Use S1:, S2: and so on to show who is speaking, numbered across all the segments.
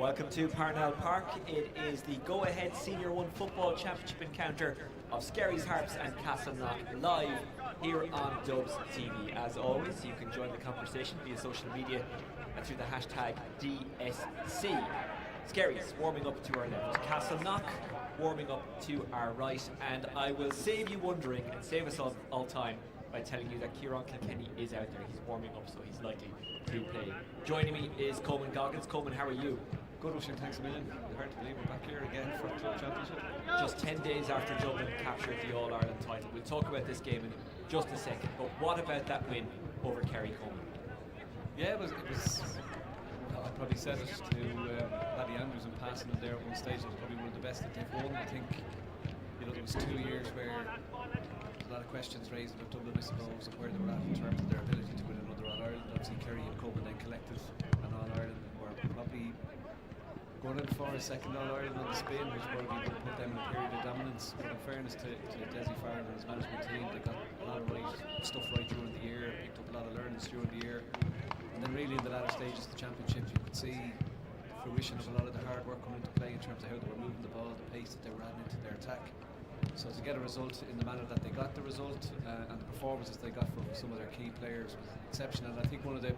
S1: Welcome to Parnell Park. It is the go-ahead Senior 1 Football Championship encounter of Skerries, Harps and Castleknock live here on Dubs TV. As always, you can join the conversation via social media and through the hashtag DSC. Skerries warming up to our left, Castleknock warming up to our right, and I will save you wondering and save us all time by telling you that Kieran Kilkenny is out there. He's warming up, so he's likely to play. Joining me is Coleman Goggins. Coleman, how are you?
S2: Good, Ocean, thanks a million. Hard to believe we're back here again for the club championship.
S1: Just 10 days after Dublin captured the All-Ireland title. We'll talk about this game in just a second, but what about that win over Kerry, Coleman?
S2: Yeah, it was I probably said it to Paddy Andrews in passing it there at one stage. It was probably one of the best that they've won. I think, there was 2 years where a lot of questions raised about Dublin, I suppose, of where they were at in terms of their ability to win another All-Ireland. Obviously, Kerry and Coleman then collected an All-Ireland and were probably going in for a second All-Ireland on the spin, which probably would put them in a period of dominance. But in fairness to Desi Farrell and his management team, they got a lot of stuff right during the year, picked up a lot of learnings during the year. And then really in the latter stages of the championship, you could see the fruition of a lot of the hard work coming into play in terms of how they were moving the ball, the pace that they were adding into their attack. So to get a result in the manner that they got the result and the performances they got from some of their key players was exceptional. And I think one of the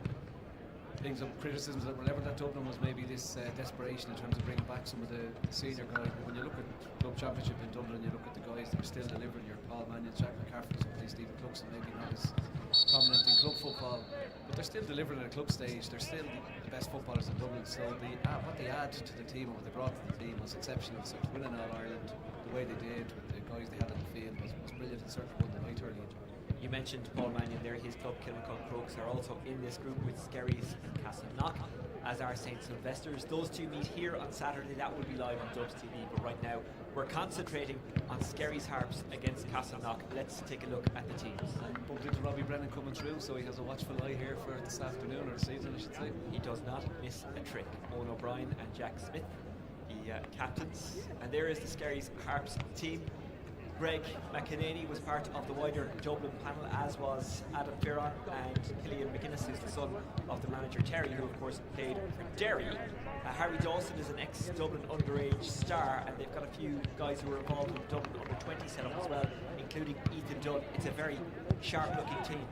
S2: things of criticisms that were leveled at Dublin was maybe this desperation in terms of bringing back some of the senior guys. But when you look at Club Championship in Dublin, you look at the guys that are still delivering, your Paul Mannion, Jack McCaffrey, some Stephen Cluxon, maybe not as prominent in club football, but they're still delivering at a club stage. They're still the best footballers in Dublin. So what they add to the team and what they brought to the team was exceptional. So to win an All-Ireland the way they did with the guys they had on the field was brilliant, and certainly won the night early.
S1: You mentioned Paul Mannion there. His club, Kilmacud Crokes, are also in this group with Skerries and Castleknock, as are St Sylvester's. Those two meet here on Saturday. That will be live on Dubs TV, but right now we're concentrating on Skerries Harps against Castleknock. Let's take a look at the teams.
S2: And bumped into Robbie Brennan coming through, so he has a watchful eye here for this afternoon, or this evening I should say.
S1: He does not miss a trick. Owen O'Brien and Jack Smith, the captains. And there is the Skerries Harps team. Greg McEnany was part of the wider Dublin panel, as was Adam Fearon and Killian McGuinness, who's the son of the manager Terry, who of course played for Derry. Harry Dawson is an ex-Dublin underage star, and they've got a few guys who were involved in the Dublin under-20 setup as well, including Ethan Dunn. It's a very sharp-looking team.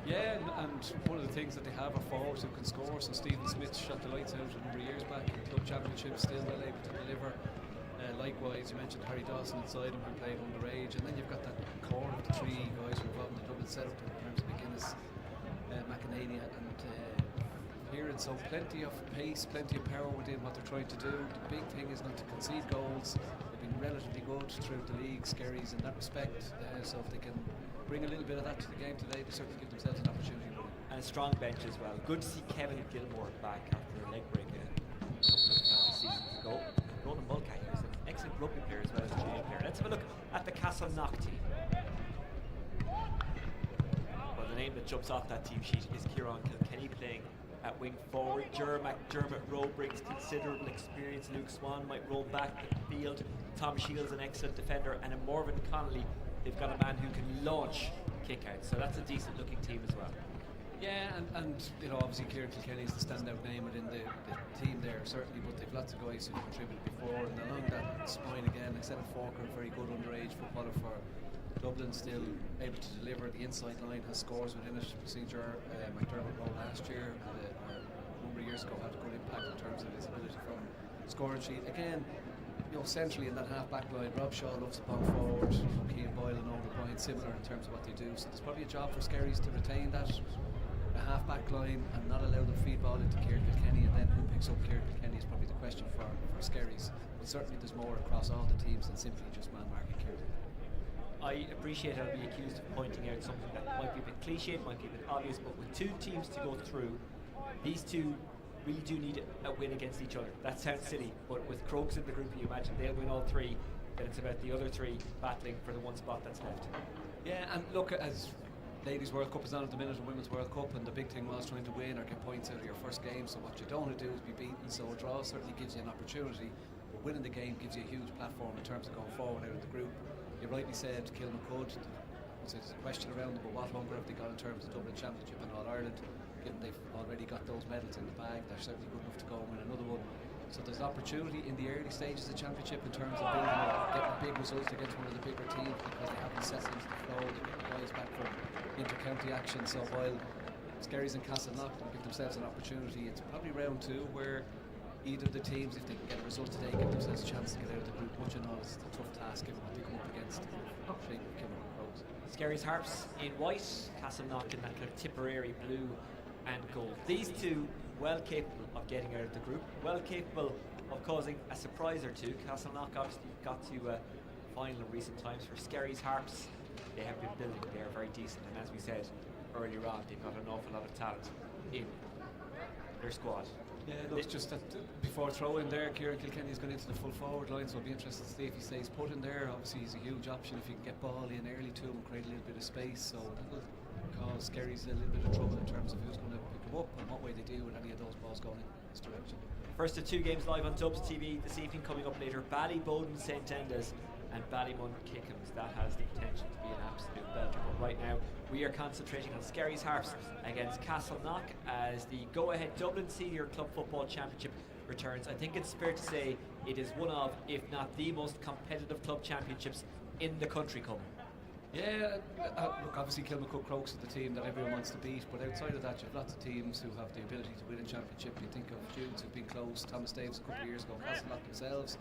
S2: Yeah, and one of the things that they have are forwards who can score. So Stephen Smith shot the lights out a number of years back in the club championship, still well able to deliver. Likewise, you mentioned Harry Dawson inside him, who played underage, and then you've got that core of the 3 guys who are involved in the Dublin setup in terms of McGuinness, McEnany and Heron. So plenty of pace, plenty of power within what they're trying to do. The big thing is not to concede goals. They've been relatively good throughout the league, Skerries, in that respect. So if they can bring a little bit of that to the game today, they certainly give themselves an opportunity.
S1: And a strong bench as well. Good to see Kevin Gilmore back after a leg break a couple of seasons ago. Ronan Mulcahy, who's an excellent rugby player as well as a GA player. Let's have a look at the Castleknock team. Well, the name that jumps off that team sheet is Kieran Kilkenny, playing at wing forward. Dermot Rowe brings considerable experience. Luke Swan might roll back the field. Tom Shields, an excellent defender, and in Morven Connolly, they've got a man who can launch kickouts. So that's a decent looking team as well.
S2: Yeah, and obviously Kieran Kilkenny is the standout name within the team there, certainly, but they've lots of guys who contributed before, and along that spine again, except Falker, very good underage footballer for Dublin, still able to deliver. The inside line has scores within it. Procedure McDermott Rowe last year, a number of years ago, had a good impact in terms of his ability from scoring sheet. Again, centrally in that half-back line, Rob Shaw loves the ball forward, Keane Boyle and Owen O'Brien similar in terms of what they do. So there's probably a job for Skerries to retain that a half-back line and not allow them feed ball into Kieran Kilkenny, and then who picks up Kieran Kilkenny is probably the question for Skerries. But certainly there's more across all the teams than simply just man-marking Kieran.
S1: I appreciate I'll be accused of pointing out something that might be a bit cliche, might be a bit obvious, but with 2 teams to go through, these 2 really do need a win against each other. That sounds silly, but with Crokes in the group, you imagine they'll win all 3, then it's about the other 3 battling for the 1 spot that's left.
S2: Yeah, and look, as Ladies World Cup is on at the minute, and Women's World Cup, and the big thing was trying to win or get points out of your first game. So what you don't want to do is be beaten. So a draw certainly gives you an opportunity, but winning the game gives you a huge platform in terms of going forward out of the group. You rightly said Kilmacud, there's a question around them, but what hunger have they got in terms of Dublin Championship and All Ireland? Given they've already got those medals in the bag, they're certainly good enough to go and win another one. So there's opportunity in the early stages of the championship in terms of building up, getting big results against one of the bigger teams because they haven't settled into the flow. They're getting guys back from inter-county action. So while Skerries and Castleknock will give themselves an opportunity, it's probably round 2 where either of the teams, if they can get a result today, give themselves a chance to get out of the group. Much and all, it's a tough task given what they come up against.
S1: Skerries Harps in white, Castleknock in that kind of Tipperary blue and gold. These two well capable of getting out of the group, well capable of causing a surprise or two. Castleknock obviously got to final in recent times. For Skerries Harps, they have been building, they are very decent, and as we said earlier on, they've got an awful lot of talent in their squad.
S2: Yeah, look, just that before throw-in there, Kieran Kilkenny's gone into the full forward line, so I'll be interested to see if he stays put in there. Obviously he's a huge option if he can get ball in early to him and create a little bit of space, so that will cause Skerries a little bit of trouble in terms of who's going to pick him up and what way they deal with any of those balls going in this direction.
S1: First of 2 games live on Dubs TV this evening. Coming up later, Ballyboden St Enda's and Ballymon Kickham's. That has the potential to be an absolute belter, but right now we are concentrating on Skerries Harps against Castleknock as the go-ahead Dublin Senior Club Football Championship returns. I think it's fair to say it is one of, if not the most competitive club championships in the country coming.
S2: Yeah, look, obviously Kilmacud Crokes is the team that everyone wants to beat, but outside of that you have lots of teams who have the ability to win a championship. You think of Judes who've been close, Thomas Davis a couple of years ago, Castleknock themselves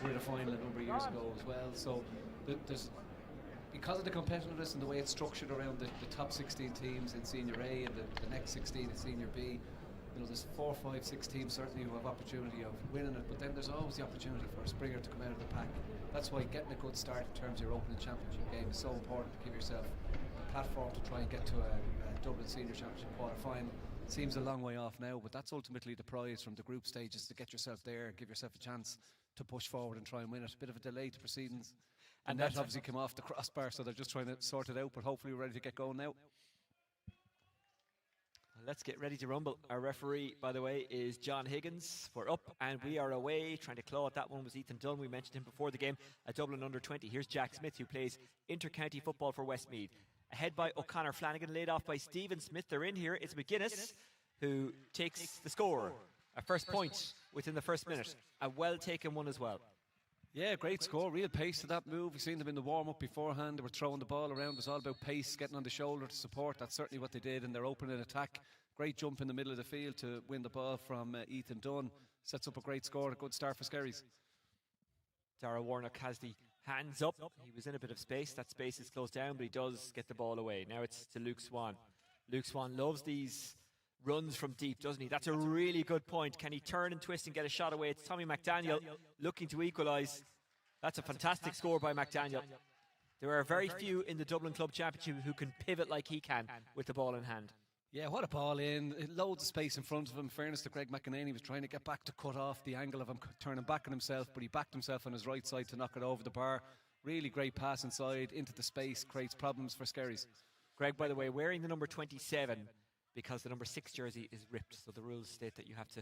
S2: were in a final a number of years ago as well. So there's, because of the competitiveness and the way it's structured around the top 16 teams in Senior A and the next 16 in Senior B, you know, there's 4, 5, 6 teams certainly who have opportunity of winning it, but then there's always the opportunity for a Springer to come out of the pack. That's why getting a good start in terms of your opening championship game is so important, to give yourself a platform to try and get to a Dublin Senior Championship quarter-final. It seems a long way off now, but that's ultimately the prize from the group stages, to get yourself there, give yourself a chance to push forward and try and win it. A bit of a delay to proceedings, and that obviously came off the crossbar, so they're just trying to sort it out, but hopefully we're ready to get going now.
S1: Let's get ready to rumble. Our referee, by the way, is John Higgins. We're up and we are away. Trying to claw at that one was Ethan Dunn. We mentioned him before the game, a Dublin under-20. Here's Jack Smith, who plays inter-county football for Westmeath. Ahead by O'Connor Flanagan, laid off by Stephen Smith. They're in here. It's McGuinness who takes the score. A first point within the first minute. A well-taken one as well.
S2: Yeah, great score, real pace to that move. We've seen them in the warm-up beforehand. They were throwing the ball around. It was all about pace, getting on the shoulder to support. That's certainly what they did in their opening attack. Great jump in the middle of the field to win the ball from Ethan Dunn. Sets up a great score, a good start for Skerries.
S1: Dara Warnock has the hands up. He was in a bit of space. That space is closed down, but he does get the ball away. Now it's to Luke Swan. Luke Swan loves these runs from deep, doesn't he? That's a really good point. Can he turn and twist and get a shot away? It's Tommy McDaniel looking to equalise. That's a fantastic score by McDaniel. There are very few in the Dublin Club Championship who can pivot like he can with the ball in hand.
S2: Yeah, what a ball in. Loads of space in front of him. In fairness to Greg McEnany, he was trying to get back to cut off the angle of him turning back on himself, but he backed himself on his right side to knock it over the bar. Really great pass inside into the space, creates problems for Skerries.
S1: Greg, by the way, wearing the number 27 because the number 6 jersey is ripped, so the rules state that you have to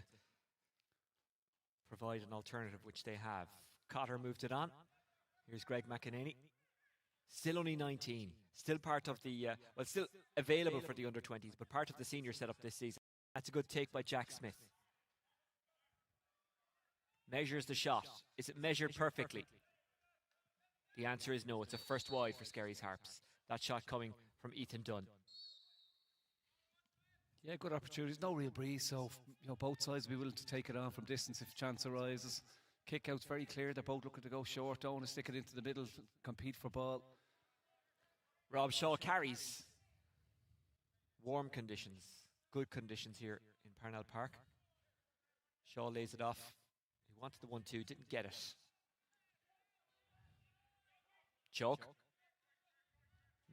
S1: provide an alternative, which they have. Cotter moved it on. Here's Greg McEnany. Still only 19. Still part of the, well, still available for the under-20s, but part of the senior setup this season. That's a good take by Jack Smith. Measures the shot. Is it measured perfectly? The answer is no. It's a first wide for Skerries Harps. That shot coming from Ethan Dunn.
S2: Yeah, good opportunities. No real breeze, so both sides will be willing to take it on from distance if chance arises. Kick out's very clear. They're both looking to go short. Don't want to stick it into the middle, compete for ball.
S1: Rob Shaw carries. Warm conditions. Good conditions here in Parnell Park. Shaw lays it off. He wanted the 1-2, didn't get it. Choke.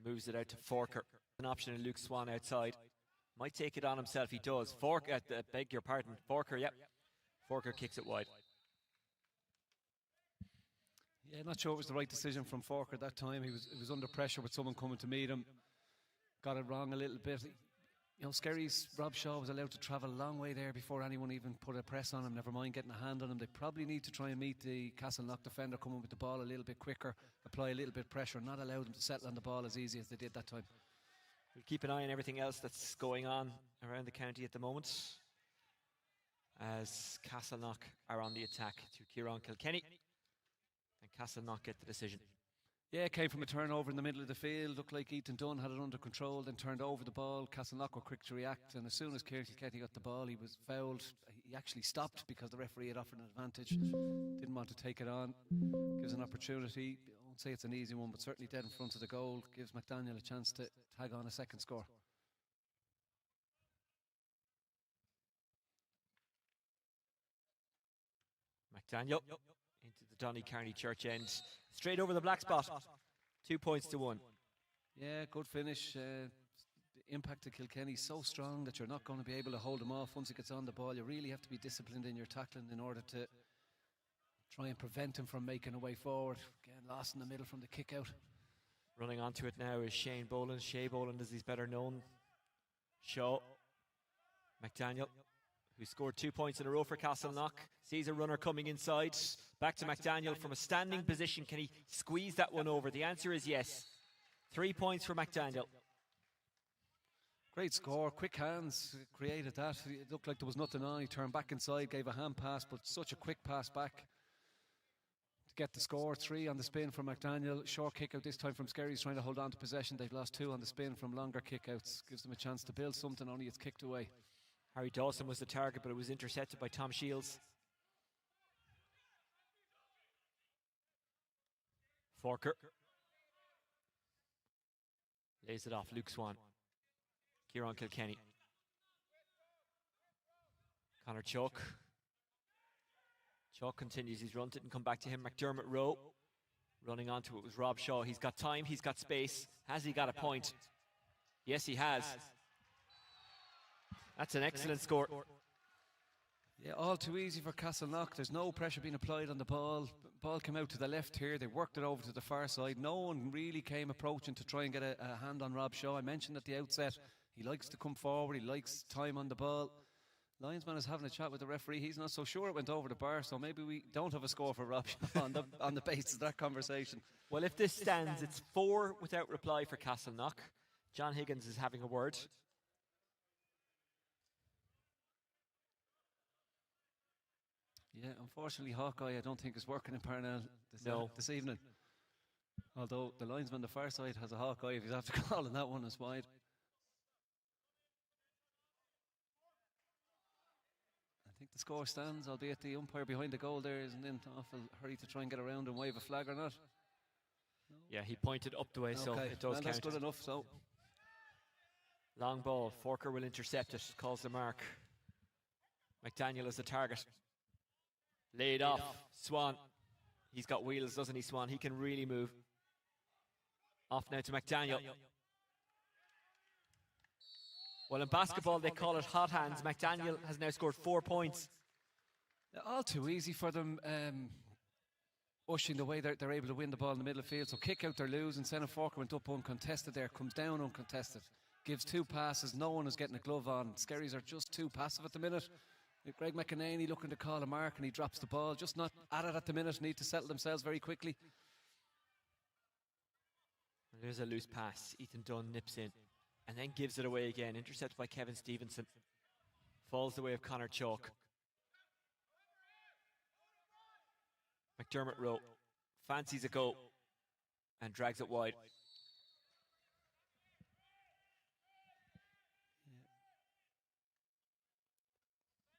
S1: Moves it out to Forker. An option in Luke Swan outside. Might take it on himself. He does. Forker, beg your pardon. Forker, yep. Forker kicks it wide.
S2: Yeah, not sure it was the right decision from Forker at that time. He was under pressure with someone coming to meet him. Got it wrong a little bit. Skerries, Rob Shaw was allowed to travel a long way there before anyone even put a press on him, never mind getting a hand on him. They probably need to try and meet the Castleknock defender coming with the ball a little bit quicker, apply a little bit of pressure, and not allow them to settle on the ball as easy as they did that time.
S1: We'll keep an eye on everything else that's going on around the county at the moment. as Castleknock are on the attack to Kieran Kilkenny. And Castleknock get the decision.
S2: Yeah, it came from a turnover in the middle of the field. Looked like Ethan Dunn had it under control, then turned over the ball. Castleknock were quick to react, and as soon as Kieran Kilkenny got the ball, he was fouled. He actually stopped because the referee had offered an advantage. Didn't want to take it on. Gives an opportunity. I won't say it's an easy one, but certainly dead in front of the goal. Gives McDaniel a chance to tag on a second score.
S1: McDaniel into the Donny Carney church end. Straight over the black spot. 2 points to 1.
S2: Yeah, good finish. The impact of Kilkenny so strong that you're not going to be able to hold him off once he gets on the ball. You really have to be disciplined in your tackling in order to try and prevent him from making a way forward. Again, lost in the middle from the kick out.
S1: Running onto it now is Shane Boland. Shea Boland, as he's better known. Shaw. McDaniel, who scored 2 points in a row for Castleknock, sees a runner coming inside. Back to McDaniel from a standing position. Can he squeeze that one over? The answer is yes. 3 points for McDaniel.
S2: Great score, quick hands, created that. It looked like there was nothing on. He turned back inside, gave a hand pass, but such a quick pass back to get the score. 3 on the spin from McDaniel. Short kick out this time from Skerries, trying to hold on to possession. They've lost 2 on the spin from longer kick outs. Gives them a chance to build something, only it's kicked away.
S1: Harry Dawson was the target, but it was intercepted by Tom Shields. Forker lays it off. Luke Swan. Kieran Kilkenny. Connor Chalk. Chalk continues his run. Didn't come back to him. McDermott Rowe. Running onto it was Rob Shaw. He's got time. He's got space. Has he got a point? Yes, he has. That's an excellent score.
S2: Yeah, all too easy for Castleknock. There's no pressure being applied on the ball. Ball came out to the left here. They worked it over to the far side. No one really came approaching to try and get a hand on Rob Shaw. I mentioned at the outset, he likes to come forward. He likes time on the ball. Linesman is having a chat with the referee. He's not so sure it went over the bar, so maybe we don't have a score for Rob Shaw on the basis of that conversation.
S1: Well, if this stands, it's 4 without reply for Castleknock. John Higgins is having a word.
S2: Yeah, unfortunately, Hawkeye I don't think is working in Parnell this evening. Although the linesman on the far side has a Hawkeye if he's after calling that one as wide. I think the score stands, albeit the umpire behind the goal there isn't in an awful hurry to try and get around and wave a flag or not. No?
S1: Yeah, he pointed up the way, so it does count.
S2: That's good enough, so.
S1: Long ball. Forker will intercept it, calls the mark. McDaniel is the target. Laid off. Swan. He's got wheels, doesn't he, Swan? He can really move. Off now to McDaniel. Well, in basketball, they call it hot hands. McDaniel has now scored 4 points.
S2: All too easy for them. Ushing the way they're able to win the ball in the middle of the field. So kick out, they're losing. Senna Forker went up uncontested there. Comes down uncontested. Gives 2 passes. No one is getting a glove on. Skerries are just too passive at the minute. Greg McInerney looking to call a mark and he drops the ball. Just not at it at the minute. Need to settle themselves very quickly.
S1: And there's a loose pass. Ethan Dunn nips in and then gives it away again. Intercepted by Kevin Stevenson. Falls the way of Connor Chalk. McDermott Rowe fancies a go and drags it wide.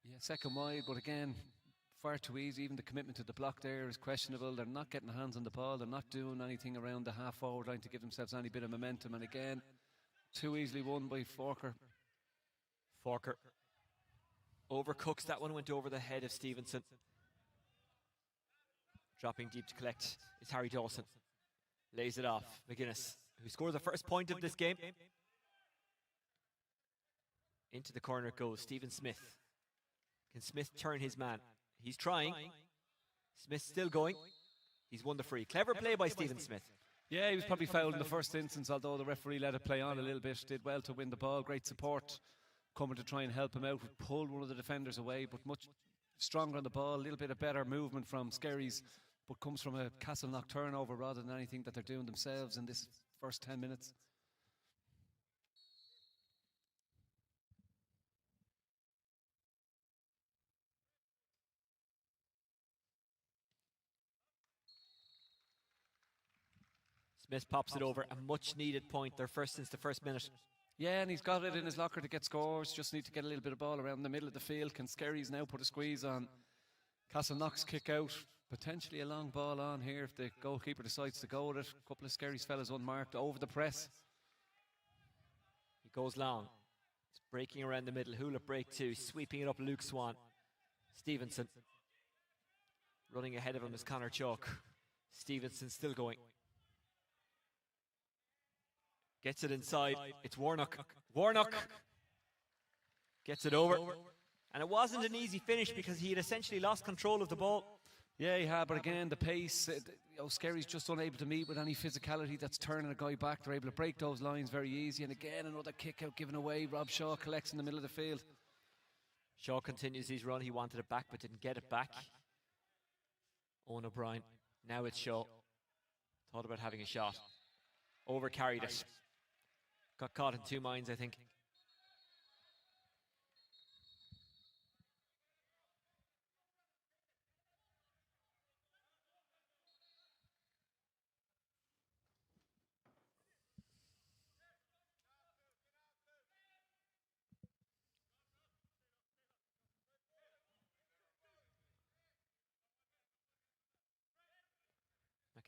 S2: Yeah, second wide, but again, far too easy. Even the commitment to the block there is questionable. They're not getting hands on the ball. They're not doing anything around the half forward line to give themselves any bit of momentum. And again, too easily won by Forker.
S1: Forker overcooks that one, went over the head of Stevenson. Dropping deep to collect is Harry Dawson. Lays it off. McGuinness, who scores the first point of this game. Into the corner it goes. Stephen Smith. Can Smith turn his man? He's trying. Smith's still going. He's won the free. Clever play by Stephen Smith.
S2: Yeah, he was probably fouled in the first instance, although the referee let it play on a little bit. Did well to win the ball. Great support coming to try and help him out. Pulled one of the defenders away, but much stronger on the ball. A little bit of better movement from Skerries, but comes from a Castleknock turnover rather than anything that they're doing themselves in this first 10 minutes.
S1: Smith pops it over, a much-needed point, their first since the first minute.
S2: Yeah, and he's got it in his locker to get scores. Just need to get a little bit of ball around the middle of the field. Can Skerries now put a squeeze on Castleknock's kick out? Potentially a long ball on here if the goalkeeper decides to go with it. A couple of Skerries fellas unmarked over the press.
S1: He goes long. It's breaking around the middle. Hula break 2, sweeping it up Luke Swan. Stevenson. Running ahead of him is Connor Chalk. Stevenson still going. Gets it inside. It's Warnock. Warnock gets it over. And it wasn't an easy finish because he had essentially lost control of the ball.
S2: Yeah, he had, but again, the pace, Skerries just unable to meet with any physicality that's turning a guy back. They're able to break those lines very easy. And again, another kick out given away. Rob Shaw collects in the middle of the field.
S1: Shaw continues his run. He wanted it back but didn't get it back. Owen O'Brien. Now it's Shaw. Thought about having a shot. Overcarried it. Got caught in two minds, I think.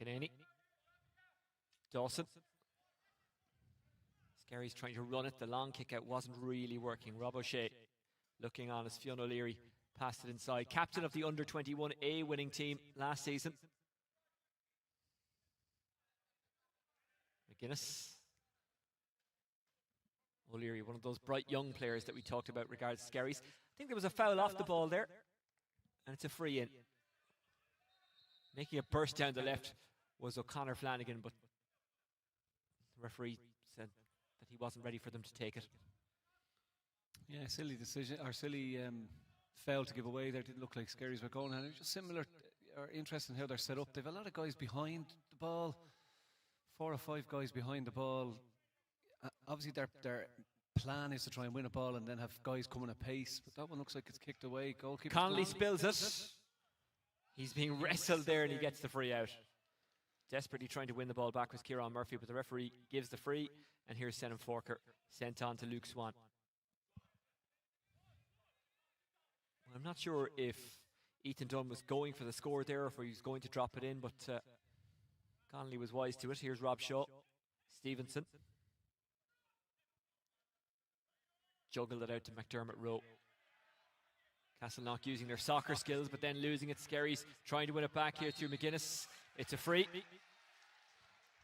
S1: McEnany. Dawson. Skerries trying to run it. The long kick out wasn't really working. Rob O'Shea looking on as Fionn O'Leary passed it inside. Captain of the under-21A winning team last season. McGuinness. O'Leary, one of those bright young players that we talked about regards to Skerries. I think there was a foul off the ball there. And it's a free in. Making a burst down the left was O'Connor Flanagan, but the referee said that he wasn't ready for them to take it.
S2: Yeah, silly decision, or silly foul to give away there. Didn't look like Skerries were going. And it was just similar, or interesting how they're set up. They've a lot of guys behind the ball, 4 or 5 guys behind the ball. Obviously, their plan is to try and win a ball and then have guys coming at pace. But that one looks like it's kicked away. Goalkeeper
S1: Connolly spills it. He's being wrestled there and he gets the free out. Desperately trying to win the ball back was Kieran Murphy, but the referee gives the free. And here's Senan Forker sent on to Luke Swan. I'm not sure if Ethan Dunn was going for the score there or if he was going to drop it in, but Connolly was wise to it. Here's Rob Shaw. Stevenson. Juggled it out to McDermott Rowe. Castleknock using their soccer skills, but then losing it. Skerries trying to win it back here through McGuinness. It's a free.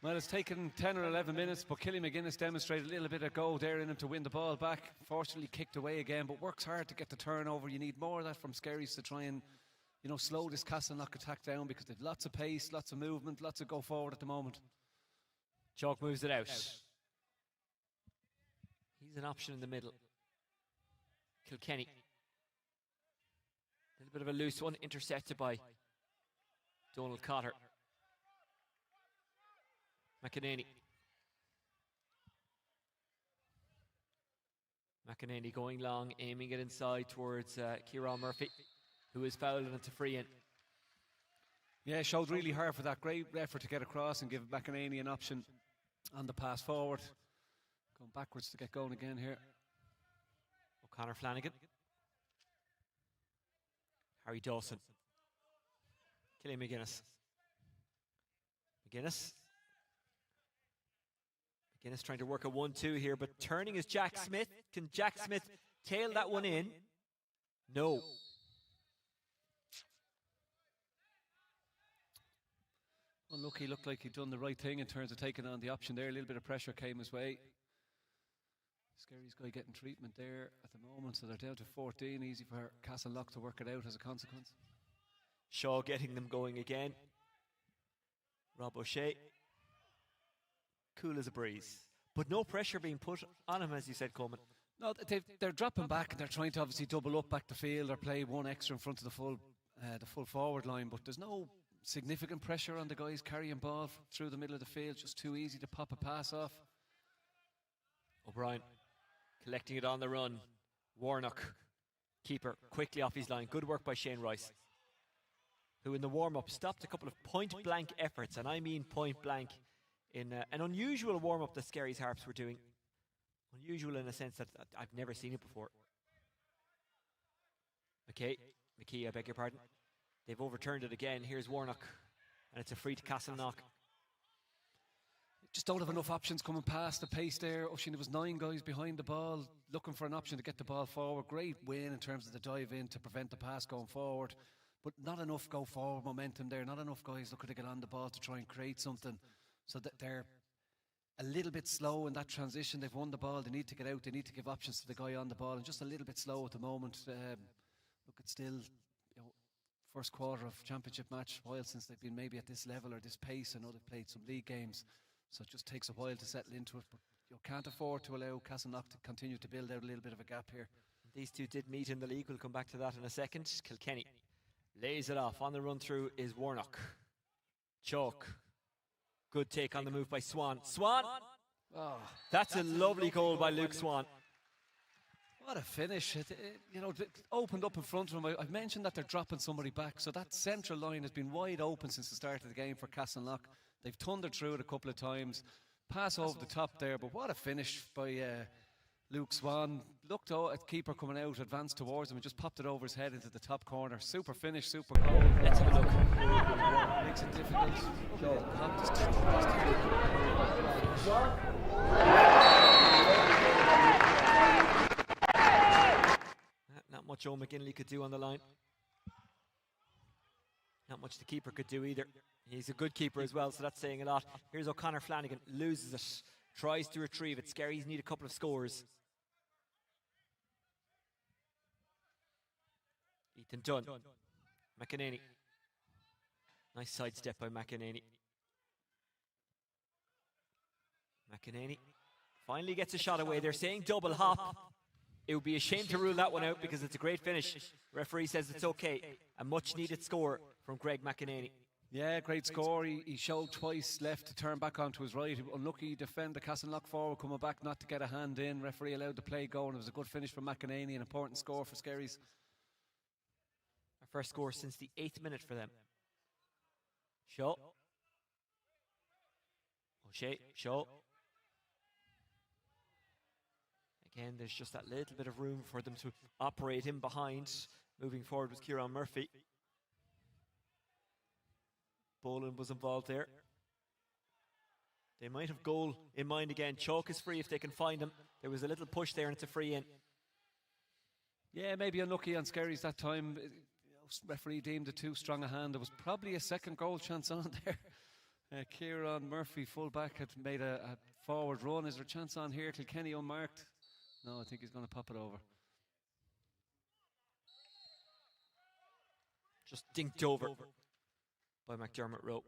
S2: Well, it's taken 10 or 11 minutes, but Killy McGuinness demonstrated a little bit of go there in him to win the ball back. Fortunately kicked away again, but works hard to get the turnover. You need more of that from Skerries to try and, slow this Castleknock attack down, because they've lots of pace, lots of movement, lots of go forward at the moment.
S1: Chalk moves it out. He's an option in the middle. Kilkenny. A little bit of a loose one, intercepted by Donald Cotter. McEnany. McEnany going long, aiming it inside towards Kieran Murphy, who is fouled and it's a free in.
S2: Yeah, showed really hard for that. Great effort to get across and give McEnany an option on the pass forward. Going backwards to get going again here.
S1: O'Connor Flanagan. Harry Dawson. Killian McGuinness. McGuinness trying to work a 1-2 here, but turning is Jack Smith. Can Jack Smith tail that one in? No.
S2: Unlucky, looked like he'd done the right thing in terms of taking on the option there. A little bit of pressure came his way. Skerries guy getting treatment there at the moment, so they're down to 14. Easy for Castleknock to work it out as a consequence.
S1: Shaw getting them going again. Rob O'Shea. Cool as a breeze. But no pressure being put on him, as you said, Coleman.
S2: No, they're dropping back and they're trying to obviously double up back the field or play one extra in front of the full forward line, but there's no significant pressure on the guys carrying ball through the middle of the field. Just too easy to pop a pass off.
S1: O'Brien collecting it on the run. Warnock, keeper, quickly off his line. Good work by Shane Rice, who in the warm-up stopped a couple of point-blank efforts, and I mean point-blank, in an unusual warm-up that Skerries Harps were doing. Unusual in a sense that I've never seen it before. McKee, I beg your pardon. They've overturned it again. Here's Warnock, and it's a free to Castleknock.
S2: Just don't have enough options coming past the pace there. Oisín, there was 9 guys behind the ball looking for an option to get the ball forward. Great win in terms of the dive in to prevent the pass going forward, but not enough go forward momentum there. Not enough guys looking to get on the ball to try and create something, so that they're a little bit slow in that transition. They've won the ball, they need to get out, they need to give options to the guy on the ball, and just a little bit slow at the moment. Look, it's still, first quarter of championship match, while since they've been maybe at this level or this pace. I know they've played some league games, so it just takes a while to settle into it, but you can't afford to allow Castleknock to continue to build out a little bit of a gap here.
S1: These two did meet in the league. We'll come back to that in a second. Kilkenny lays it off. On the run through is Warnock. Chalk. Good take on the move by Swan. Swan!
S2: Oh,
S1: that's a lovely goal by Luke Swan.
S2: What a finish. It opened up in front of him. I've mentioned that they're dropping somebody back, so that central line has been wide open since the start of the game for Castleknock. They've thundered through it a couple of times. Pass over the top there, but what a finish by Luke Swan. Looked at the keeper coming out, advanced towards him and just popped it over his head into the top corner. Super finish, super goal.
S1: Let's have a look.
S2: Makes it difficult.
S1: Not much Owen McGinley could do on the line. Not much the keeper could do either. He's a good keeper as well, so that's saying a lot. Here's O'Connor Flanagan, loses it, tries to retrieve it. Skerries need a couple of scores. Ethan Dunn. McEnany. Nice sidestep by McEnany. McEnany finally gets a shot away. They're saying double hop. It would be a shame to rule that one out because it's a great finish. Referee says it's okay. A much needed score from Greg McEnany.
S2: Yeah, great score. He showed twice left to turn back onto his right. Unlucky defend the Castleknock forward, coming back not to get a hand in. Referee allowed the play go, and it was a good finish from McEnany. An important score for Skerries.
S1: Our first score since the 8th minute for them. Shaw. O'Shea. Shaw. Again, there's just that little bit of room for them to operate in behind. Moving forward was Kieran Murphy. Boland was involved there. They might have goal in mind again. Chalk is free if they can find him. There was a little push there and it's a free in.
S2: Yeah, maybe unlucky on Skerries that time. Referee deemed it too strong a hand. There was probably a second goal chance on there. Kieran Murphy, full back, had made a forward run. Is there a chance on here? Kilkenny unmarked. No, I think he's going to pop it over.
S1: Just dinked over by McDermott Rowe.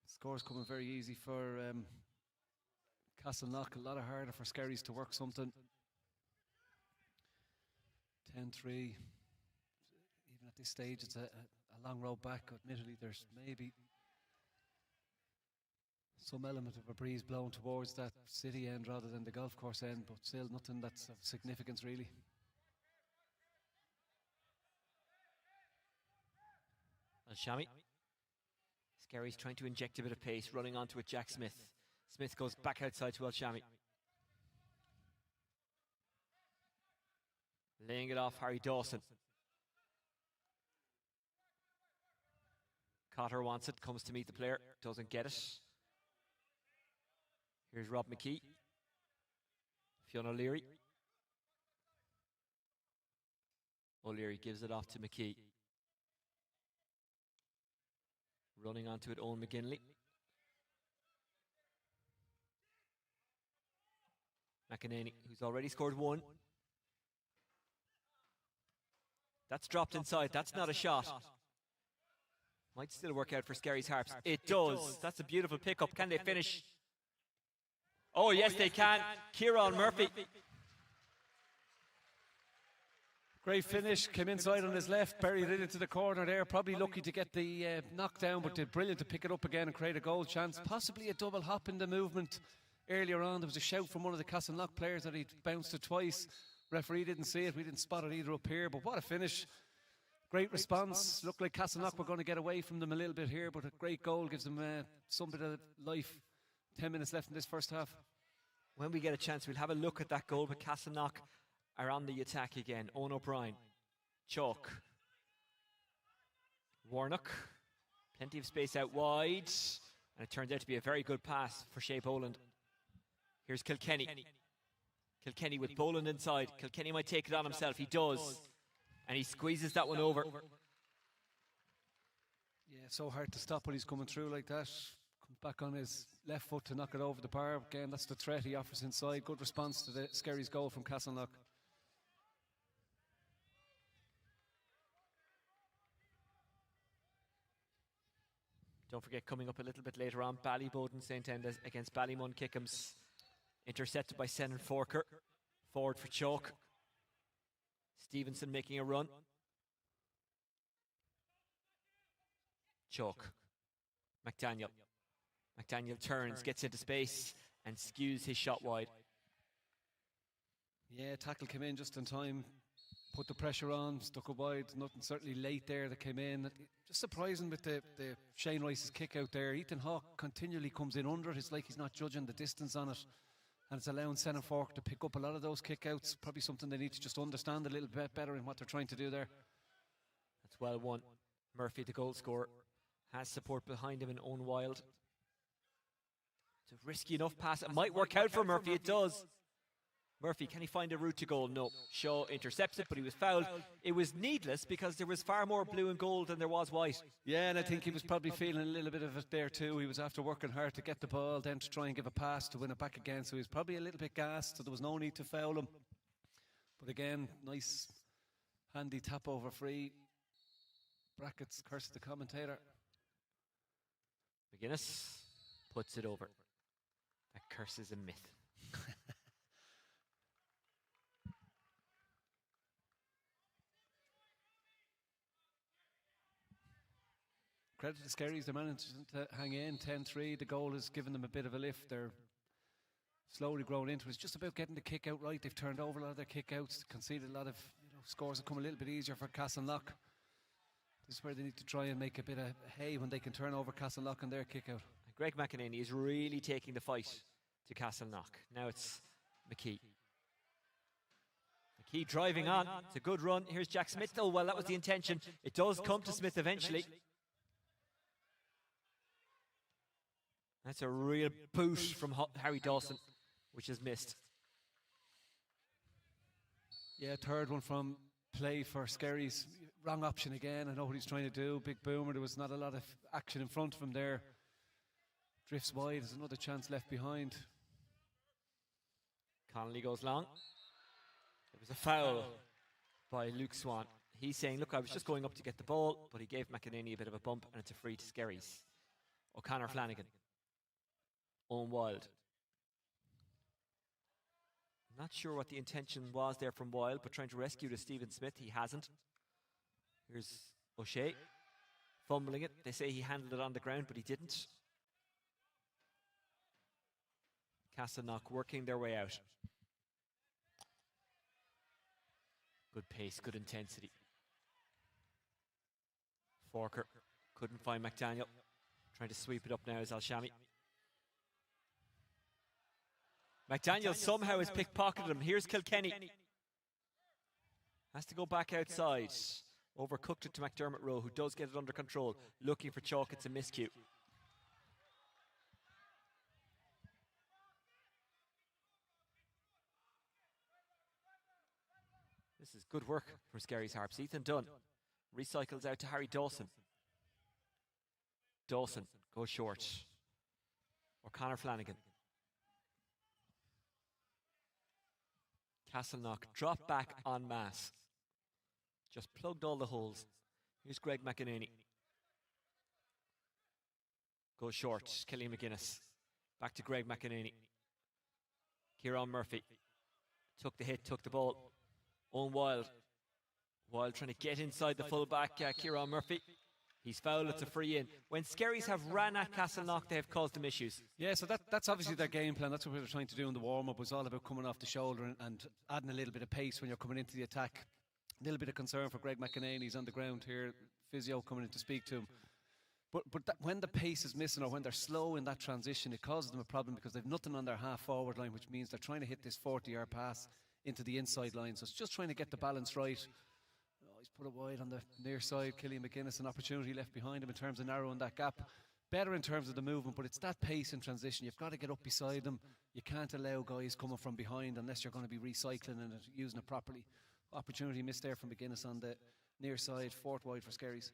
S2: Score's coming very easy for Castleknock. A lot harder for Skerries to work something. 10-3. Even at this stage, it's a long road back. Admittedly, there's maybe some element of a breeze blowing towards that city end rather than the golf course end, but still nothing that's of significance really.
S1: Shami. Skerries trying to inject a bit of pace, running onto it, Jack Smith. Smith goes back outside to Shami. Laying it off, Harry Dawson. Cotter wants it, comes to meet the player, doesn't get it. Here's Rob McKee. Fionn O'Leary. O'Leary gives it off to McKee. Running onto it, Owen McGinley. McEnany, who's already scored one. That's dropped inside. That's not a shot. Might still work out for Skerries Harps. It does. That's a beautiful pickup. Can they finish? Oh, yes, they can. Kieran Murphy.
S2: Great finish, came inside on his left, buried it into the corner there. Probably lucky to get the knockdown, but did brilliant to pick it up again and create a goal chance. Possibly a double hop in the movement earlier on. There was a shout from one of the Castleknock players that he'd bounced it twice. Referee didn't see it, we didn't spot it either up here, but what a finish. Great response. Looked like Castleknock were going to get away from them a little bit here, but a great goal gives them some bit of life. 10 minutes left in this first half.
S1: When we get a chance, we'll have a look at that goal, but Castleknock are on the attack again. Owen O'Brien, Chalk, Warnock, plenty of space out wide, and it turned out to be a very good pass for Shea Boland. Here's Kilkenny. Kilkenny with Boland inside. Kilkenny might take it on himself. He does, and he squeezes that one over.
S2: Yeah, so hard to stop when he's coming through like that. Comes back on his left foot to knock it over the bar. Again, that's the threat he offers inside. Good response to the Skerries goal from Castleknock.
S1: Don't forget, coming up a little bit later on, Ballyboden St. Enda's against Ballymun Kickham's. Intercepted by Senan Forker. Forward for Chalk. Stevenson making a run. Chalk. McDaniel. McDaniel turns, gets into space, and skews his shot wide.
S2: Yeah, tackle came in just in time. Put the pressure on, stuck it wide. Nothing certainly late there that came in. Just surprising with the Shane Rice's kick out there. Ethan Hawke continually comes in under it. It's like he's not judging the distance on it. And it's allowing Senan Fork to pick up a lot of those kick outs. Probably something they need to just understand a little bit better in what they're trying to do there.
S1: That's well won. Murphy, the goal scorer, has support behind him in Owen Wild. It's a risky enough pass. It might work out for Murphy. It does. Murphy, can he find a route to goal? No. Shaw intercepts it, but he was fouled. It was needless because there was far more blue and gold than there was white.
S2: Yeah, and I think he was probably feeling a little bit of it there too. He was after working hard to get the ball, then to try and give a pass to win it back again. So he was probably a little bit gassed, so there was no need to foul him. But again, nice, handy tap over free. Brackets, curse the commentator.
S1: McGuinness puts it over. That curse is a myth.
S2: Credit to Skerries, they're managing to hang in 10-3. The goal has given them a bit of a lift. They're slowly growing into it. It's just about getting the kick out right. They've turned over a lot of their kick outs, conceded a lot of scores have come a little bit easier for Castleknock. This is where they need to try and make a bit of hay when they can turn over Castleknock and their kick out.
S1: Greg McEnany is really taking the fight to Castleknock. Now it's McKee. McKee driving on. It's a good run. Here's Jack Smith. Oh, well, that was the intention. It does come to Smith eventually. That's a real boot from Harry Dawson, which is missed.
S2: Yeah, third one from play for Skerries. Wrong option again. I know what he's trying to do. Big boomer. There was not a lot of action in front of him there. Drifts wide. There's another chance left behind.
S1: Connolly goes long. It was a foul by Luke Swan. He's saying, look, I was just going up to get the ball, but he gave McEnany a bit of a bump, and it's a free to Skerries. O'Connor Flanagan. Owen Wild. Not sure what the intention was there from Wild, but trying to rescue to Stephen Smith. He hasn't. Here's O'Shea. Fumbling it. They say he handled it on the ground, but he didn't. Castleknock working their way out. Good pace, good intensity. Forker couldn't find McDaniel. Trying to sweep it up now is Al-Shami. McDaniel somehow has pickpocketed him. Here's Kilkenny. Has to go back outside. Overcooked it to McDermott Rowe, who does get it under control. Looking for Chalk. It's a miscue. This is good work from Skerries Harps. Ethan Dunn recycles out to Harry Dawson. Dawson goes short. O'Connor Flanagan. Castleknock drop back en masse. Just plugged all the holes. Here's Greg McEnany. Goes short. Killian McGuinness. Back to Greg McEnany. Kieran Murphy. Took the hit, took the ball. Owen Wild. Wild trying to get inside the fullback, Kieran Murphy. He's fouled, it's a free in. When Skerries have ran at Castleknock, they have caused them issues.
S2: Yeah, so that's obviously their game plan. That's what they're trying to do in the warm-up. It was all about coming off the shoulder and adding a little bit of pace when you're coming into the attack. little bit of concern for Greg McEnany. He's on the ground here, physio coming in to speak to him. But when the pace is missing or when they're slow in that transition, it causes them a problem because they've nothing on their half-forward line, which means they're trying to hit this 40-yard pass into the inside line. So it's just trying to get the balance right. Oh, he's put it wide on the near side. Killian McGuinness, an opportunity left behind him in terms of narrowing that gap. Better in terms of the movement, but it's that pace in transition. You've got to get up beside them. You can't allow guys coming from behind unless you're going to be recycling and using it properly. Opportunity missed there from McGuinness on the near side. 4th wide for Skerries.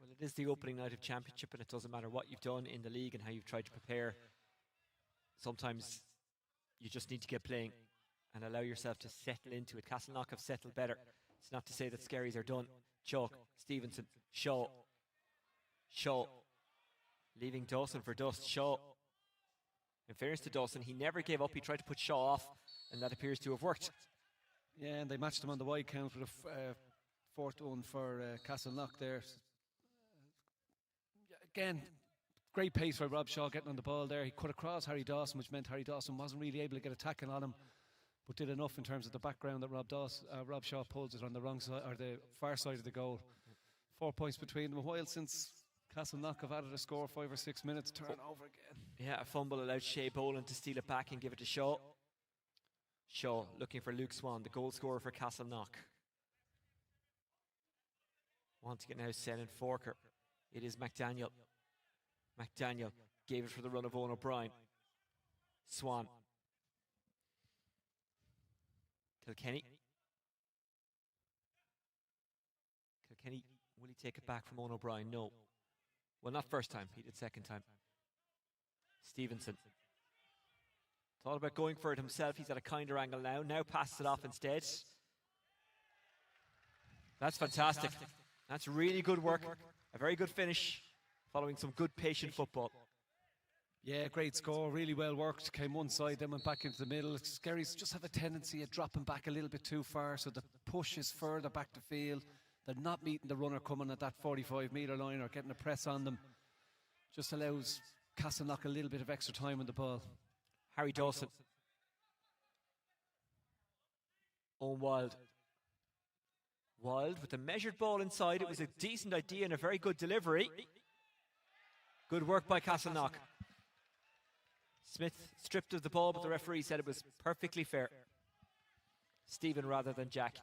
S1: Well, it is the opening night of Championship, and it doesn't matter what you've done in the league and how you've tried to prepare. Sometimes you just need to get playing and allow yourself to settle into it. Castleknock have settled better. It's not to say that Skerries are done. Chalk, Stevenson, Shaw. Leaving Dawson for dust. Shaw. In fairness to Dawson, he never gave up. He tried to put Shaw off, and that appears to have worked.
S2: Yeah, and they matched him on the wide count with a 4th one for Castleknock there. Again, great pace for Rob Shaw getting on the ball there. He cut across Harry Dawson, which meant Harry Dawson wasn't really able to get a tackle on him, but did enough in terms of the background that Rob Shaw pulls it on the wrong side or the far side of the goal. 4 points between them. A while since Castleknock have added a score, 5 or 6 minutes. Turn over again.
S1: Yeah, a fumble allowed Shea Boland to steal it back and give it to Shaw. Shaw looking for Luke Swan, the goal scorer for Castleknock. Wanting it now, sending Forker. It is McDaniel. McDaniel gave it for the run of Owen O'Brien. Swan. Kilkenny. Kilkenny, will he take it back from Owen O'Brien? No. Well, not first time. He did second time. Stevenson. Thought about going for it himself. He's at a kinder angle now. Now passes it off instead. That's fantastic. That's really good work. A very good finish following some good patient football.
S2: Yeah, great score. Really well worked. Came one side, then went back into the middle. Skerries just have a tendency of dropping back a little bit too far, so the push is further back the field. They're not meeting the runner coming at that 45-metre line or getting a press on them. Just allows Castleknock a little bit of extra time on the ball.
S1: Harry Dawson. Owen Wild. Wild with a measured ball inside. It was a decent idea and a very good delivery. Good work by Castleknock. Smith stripped of the ball, but the referee said it was perfectly fair. Stephen rather than Jack.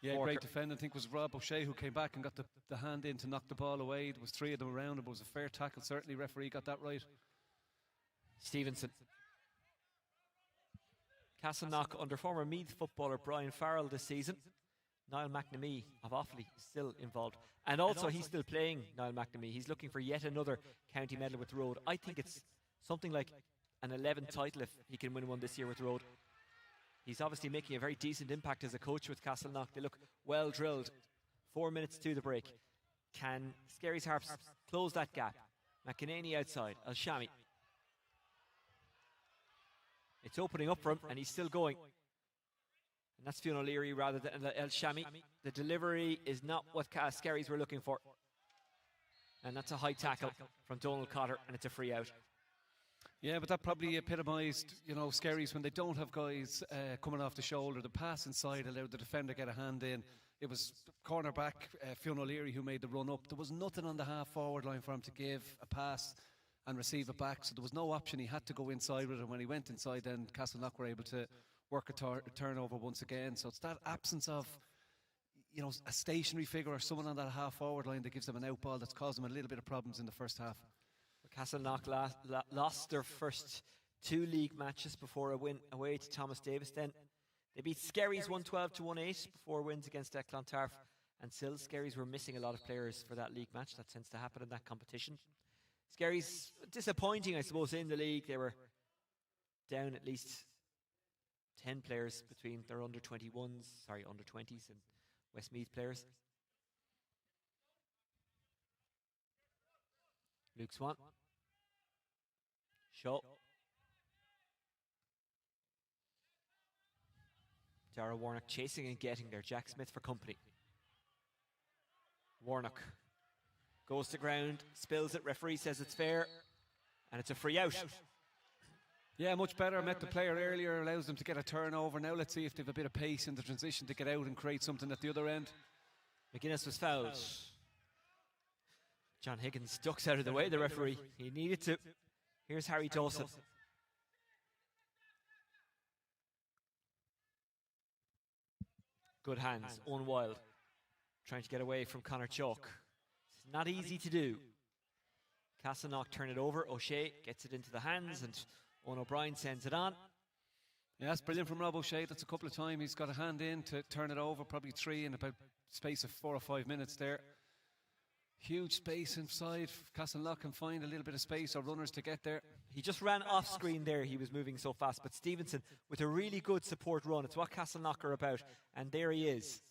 S2: Yeah, Walker. Great defender. I think it was Rob O'Shea who came back and got the hand in to knock the ball away. There was 3 of them around. It was a fair tackle. Certainly referee got that right.
S1: Stevenson. Castleknock under former Meath footballer Brian Farrell this season. Niall McNamee of Offaly is still involved. And also he's still playing, Niall McNamee. He's looking for yet another county medal with Road. I think it's something like an 11th title if he can win one this year with Road. He's obviously making a very decent impact as a coach with Castleknock. They look well drilled. 4 minutes to the break. Can Skerries Harps close that gap? McEnany outside. El-Shami. It's opening up for him and he's still going. And that's Fionn O'Leary rather than El-Shami. The delivery is not what Skerries were looking for. And that's a high tackle from Donald Cotter and it's a free out.
S2: Yeah, but that probably epitomised, Skerries when they don't have guys coming off the shoulder. The pass inside allowed the defender to get a hand in. It was cornerback Fionn O'Leary who made the run up. There was nothing on the half-forward line for him to give a pass and receive it back, so there was no option. He had to go inside with it, and when he went inside, then Castleknock were able to work a turnover once again. So it's that absence of a stationary figure or someone on that half-forward line that gives them an out ball that's caused them a little bit of problems in the first half.
S1: Castleknock lost their first 2 league matches before a win away to Thomas Davis. Then they beat Skerries 112-18 before wins against Clontarf and Sill. Skerries were missing a lot of players for that league match. That tends to happen in that competition. Skerries disappointing, I suppose, in the league. They were down at least 10 players between their under 20s and Westmeath players. Luke Swan. Shaw. Dara Warnock chasing and getting there. Jack Smith for company. Warnock goes to ground, spills it. Referee says it's fair, and it's a free out.
S2: Yeah, much better. Met the player earlier, allows them to get a turnover. Now let's see if they have a bit of pace in the transition to get out and create something at the other end.
S1: McGuinness was fouled. John Higgins ducks out of the way, the referee. He needed to. Here's Harry Dawson. Good hands, Owen Wild. Trying to get away from Conor Chalk. It's not easy to do. Castleknock turn it over. O'Shea gets it into the hands and Owen O'Brien sends it on.
S2: Yeah, that's brilliant from Rob O'Shea. That's a couple of times he's got a hand in to turn it over, probably 3 in about space of 4 or 5 minutes there. Huge space inside. Castleknock can find a little bit of space or runners to get there.
S1: He just ran off screen there. He was moving so fast. But Stevenson with a really good support run. It's what Castleknock are about. And there he is.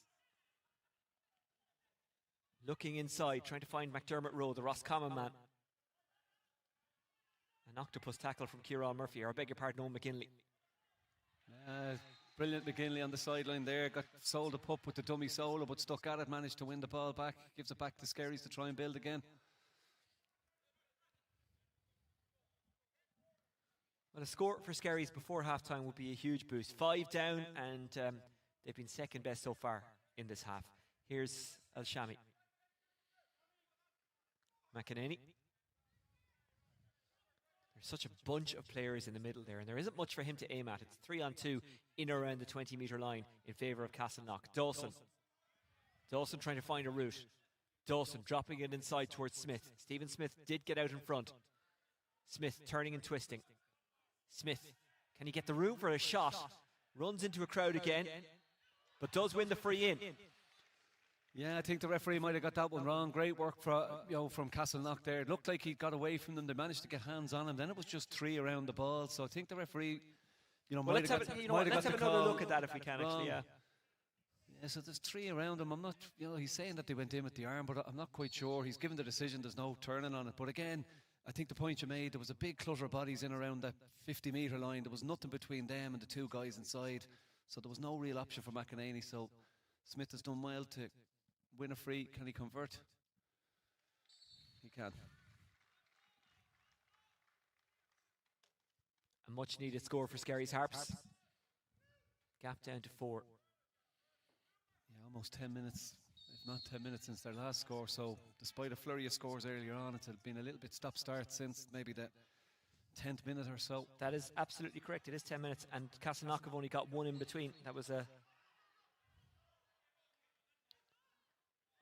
S1: Looking inside, trying to find McDermott Rowe, the Roscommon man. An octopus tackle from Kieran Murphy, or I beg your pardon, Owen McGinley.
S2: Brilliant McGinley on the sideline there. Got sold a pup with the dummy solo, but stuck at it, managed to win the ball back. Gives it back to Skerries to try and build again.
S1: Well, a score for Skerries before half-time would be a huge boost. 5 down, and they've been second best so far in this half. Here's El Shami. McEnany. There's such a bunch of players in the middle there, and there isn't much for him to aim at. It's 3-on-2 in or around the 20-metre line in favour of Castleknock. Dawson trying to find a route. Dawson dropping it inside towards Smith. Stephen Smith did get out in front. Smith turning and twisting. Smith, can he get the room for a shot? Runs into a crowd again, but does win the free in.
S2: Yeah, I think the referee might have got that one wrong. Great work from Castleknock there. It looked like he got away from them. They managed to get hands on him. Then it was just 3 around the ball. So I think the referee,
S1: let's have another look at that if we can, actually. Yeah.
S2: Yeah, so there's 3 around him. I'm not, he's saying that they went in with the arm, but I'm not quite sure. He's given the decision. There's no turning on it. But again, I think the point you made, there was a big clutter of bodies in around that 50-metre line. There was nothing between them and the 2 guys inside. So there was no real option for McEnany. So Smith has done well to win a free. Can he convert? He can.
S1: A much needed score for Skerries Harps. Gap down to 4.
S2: Yeah, almost 10 minutes, if not 10 minutes since their last score. So despite a flurry of scores earlier on, it's been a little bit stop-start since maybe the 10th minute or so.
S1: That is absolutely correct. It is 10 minutes, and Castleknock have only got 1 in between. That was a...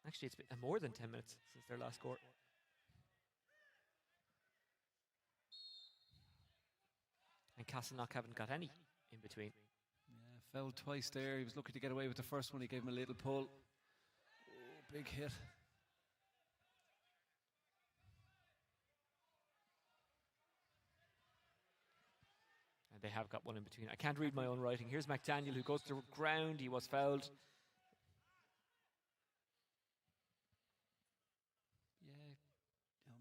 S1: Actually, it's been more than 10 minutes since their last score. And Castleknock haven't got any in between.
S2: Yeah, fouled twice there. He was lucky to get away with the first one. He gave him a little pull. Oh, big hit.
S1: And they have got 1 in between. I can't read my own writing. Here's McDaniel, who goes to the ground. He was fouled.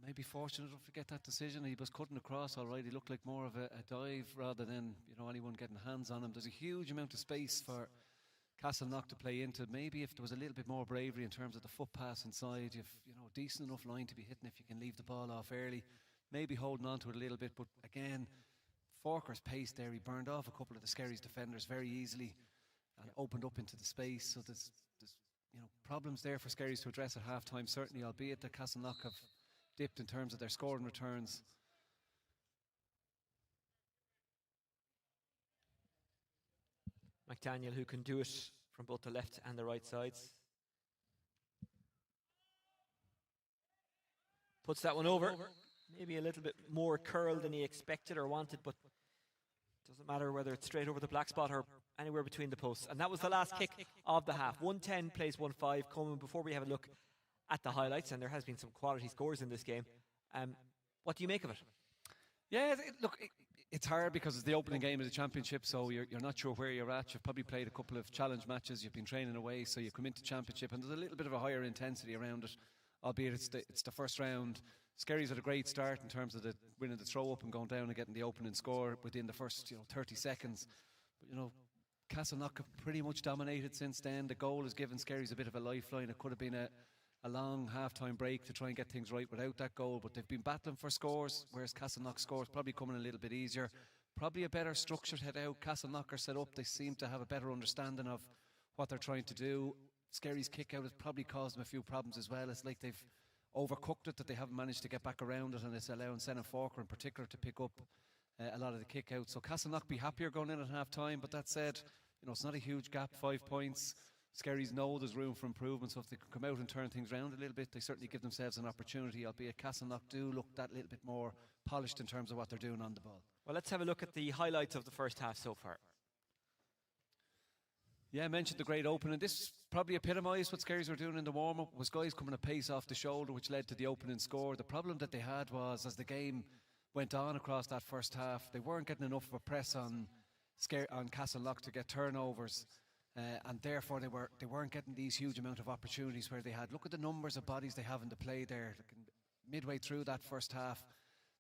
S2: Maybe fortunate enough to get that decision. He was cutting across all right. He looked like more of a dive rather than anyone getting hands on him. There's a huge amount of space for Castleknock to play into. Maybe if there was a little bit more bravery in terms of the foot pass inside, if a decent enough line to be hitting, if you can leave the ball off early, maybe holding on to it a little bit. But again, Forker's pace there. He burned off a couple of the Skerries defenders very easily and opened up into the space. So there's problems there for Skerries to address at half time, certainly, albeit that Castleknock have dipped in terms of their scoring returns.
S1: McDaniel, who can do it from both the left and the right sides. Puts that one over. Maybe a little bit more curl than he expected or wanted, but doesn't matter whether it's straight over the black spot or anywhere between the posts. And that was the last kick of the half. 1-10 plays 1-5. Coming before we have a look at the highlights, and there has been some quality scores in this game. What do you make of it?
S2: Yeah, look, it's hard because it's the opening game of the championship, so you're not sure where you're at. You've probably played a couple of challenge matches, you've been training away, so you come into championship, and there's a little bit of a higher intensity around it, albeit it's the first round. Skerries had a great start in terms of winning the throw up and going down and getting the opening score within the first 30 seconds. But Castleknock have pretty much dominated since then. The goal has given Skerries a bit of a lifeline. It could have been a long half-time break to try and get things right without that goal, but they've been battling for scores, whereas Castleknock's scores probably coming a little bit easier.
S3: probably a better structured head out. Castleknock are set up. They seem to have a better understanding of what they're trying to do. Skerries' kick out has probably caused them a few problems as well. It's like they've overcooked it, that they haven't managed to get back around it, and it's allowing Senna Forker in particular to pick up a lot of the kick out. So Castleknock be happier going in at half time, but that said, it's not a huge gap, 5 points. Skerries know there's room for improvement, so if they can come out and turn things around a little bit, they certainly give themselves an opportunity, albeit Castleknock do look that little bit more polished in terms of what they're doing on the ball.
S1: Well, let's have a look at the highlights of the first half so far.
S3: Yeah, I mentioned the great opening. This probably epitomised what Skerries were doing in the warm-up, was guys coming a pace off the shoulder, which led to the opening score. The problem that they had was, as the game went on across that first half, they weren't getting enough of a press on Castleknock to get turnovers, and therefore they weren't getting these huge amount of opportunities where they had. Look at the numbers of bodies they have in the play there. Midway through that first half,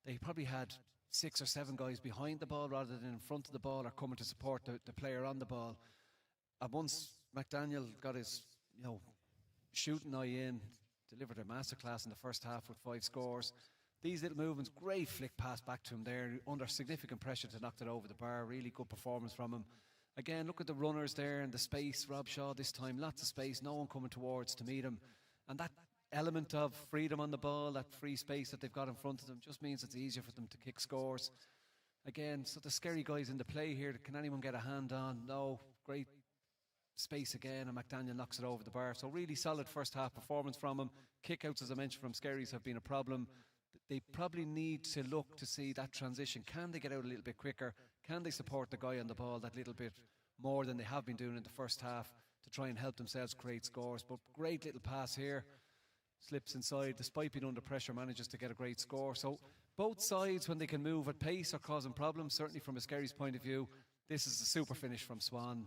S3: they probably had 6 or 7 guys behind the ball rather than in front of the ball or coming to support the player on the ball. And once McDaniel got his, shooting eye in, delivered a masterclass in the first half with 5 scores. These little movements, great flick pass back to him there, under significant pressure to knock it over the bar. Really good performance from him. Again, look at the runners there and the space. Rob Shaw this time, lots of space, no one coming towards to meet him. And that element of freedom on the ball, that free space that they've got in front of them, just means it's easier for them to kick scores. Again, so the Skerry guys in the play here, can anyone get a hand on? No, great space again, and McDaniel knocks it over the bar. So really solid first half performance from him. Kickouts, as I mentioned, from Skerries have been a problem. They probably need to look to see that transition. Can they get out a little bit quicker? Can they support the guy on the ball that little bit more than they have been doing in the first half to try and help themselves create scores? But great little pass here. Slips inside, despite being under pressure, manages to get a great score. So both sides, when they can move at pace, are causing problems. Certainly from a Skerries point of view, this is a super finish from Swan.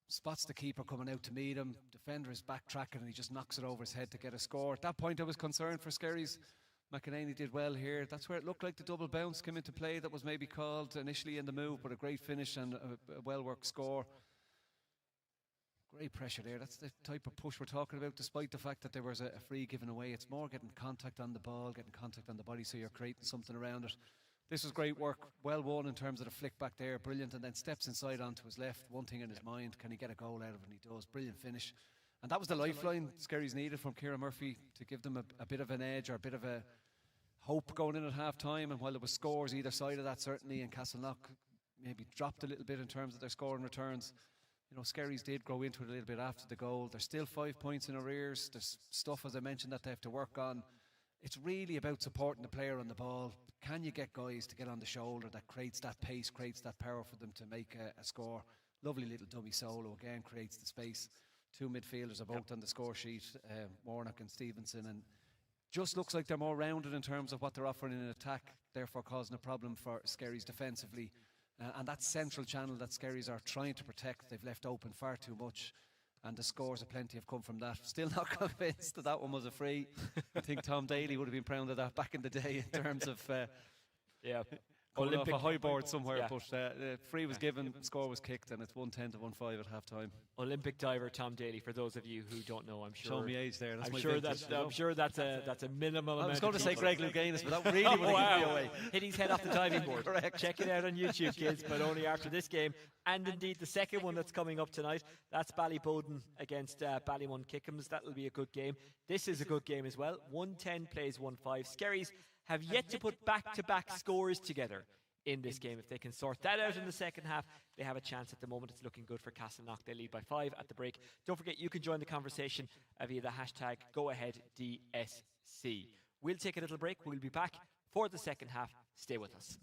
S3: Spots the keeper coming out to meet him. Defender is backtracking and he just knocks it over his head to get a score. At that point I was concerned for Skerries. McEnany did well here. That's where it looked like the double bounce came into play that was maybe called initially in the move, but a great finish and a well-worked score. Great pressure there. That's the type of push we're talking about, despite the fact that there was a free given away. It's more getting contact on the ball, getting contact on the body, so you're creating something around it. This was great work, well won in terms of the flick back there, brilliant, and then steps inside onto his left, one thing in his mind, can he get a goal out of it, and he does, brilliant finish. And that was the lifeline Skerries needed from Ciara Murphy to give them a bit of an edge or a bit of a hope going in at half time. And while there was scores either side of that, certainly, and Castleknock maybe dropped a little bit in terms of their scoring returns, Skerries did grow into it a little bit after the goal. There's still 5 points in arrears. There's stuff, as I mentioned, that they have to work on. It's really about supporting the player on the ball. Can you get guys to get on the shoulder that creates that pace, creates that power for them to make a score? Lovely little dummy solo, again, creates the space. 2 midfielders are both on the score sheet, Warnock and Stevenson, and just looks like they're more rounded in terms of what they're offering in attack, therefore causing a problem for Skerries defensively. And that central channel that Skerries are trying to protect, they've left open far too much. And the scores of plenty have come from that. Still not convinced that that one was a free. I think Tom Daly would have been proud of that back in the day in terms of Olympic off a high board somewhere. But the free was given, score was kicked, and it's 110 to 1-5 at half time.
S1: Olympic diver Tom Daly, for those of you who don't know, I'm sure.
S3: Show me age there. That's
S1: I'm sure that's a minimum amount.
S3: I was going to say Greg Louganis, but that really would have given me away.
S1: Hit his head off the diving board.
S3: Correct.
S1: Check it out on YouTube, kids, but only after this game. And indeed, the second one that's coming up tonight, that's Ballyboden against Ballymon Kickham's. That'll be a good game. This is a good game as well. 110 plays 1-5. Skerries have yet to put back-to-back scores together in this game. If they can sort that out in the second half, they have a chance. At the moment, it's looking good for Castleknock. They lead by 5 at the break. Don't forget, you can join the conversation via the hashtag GoAheadDSC. We'll take a little break. We'll be back for the second half. Stay with us.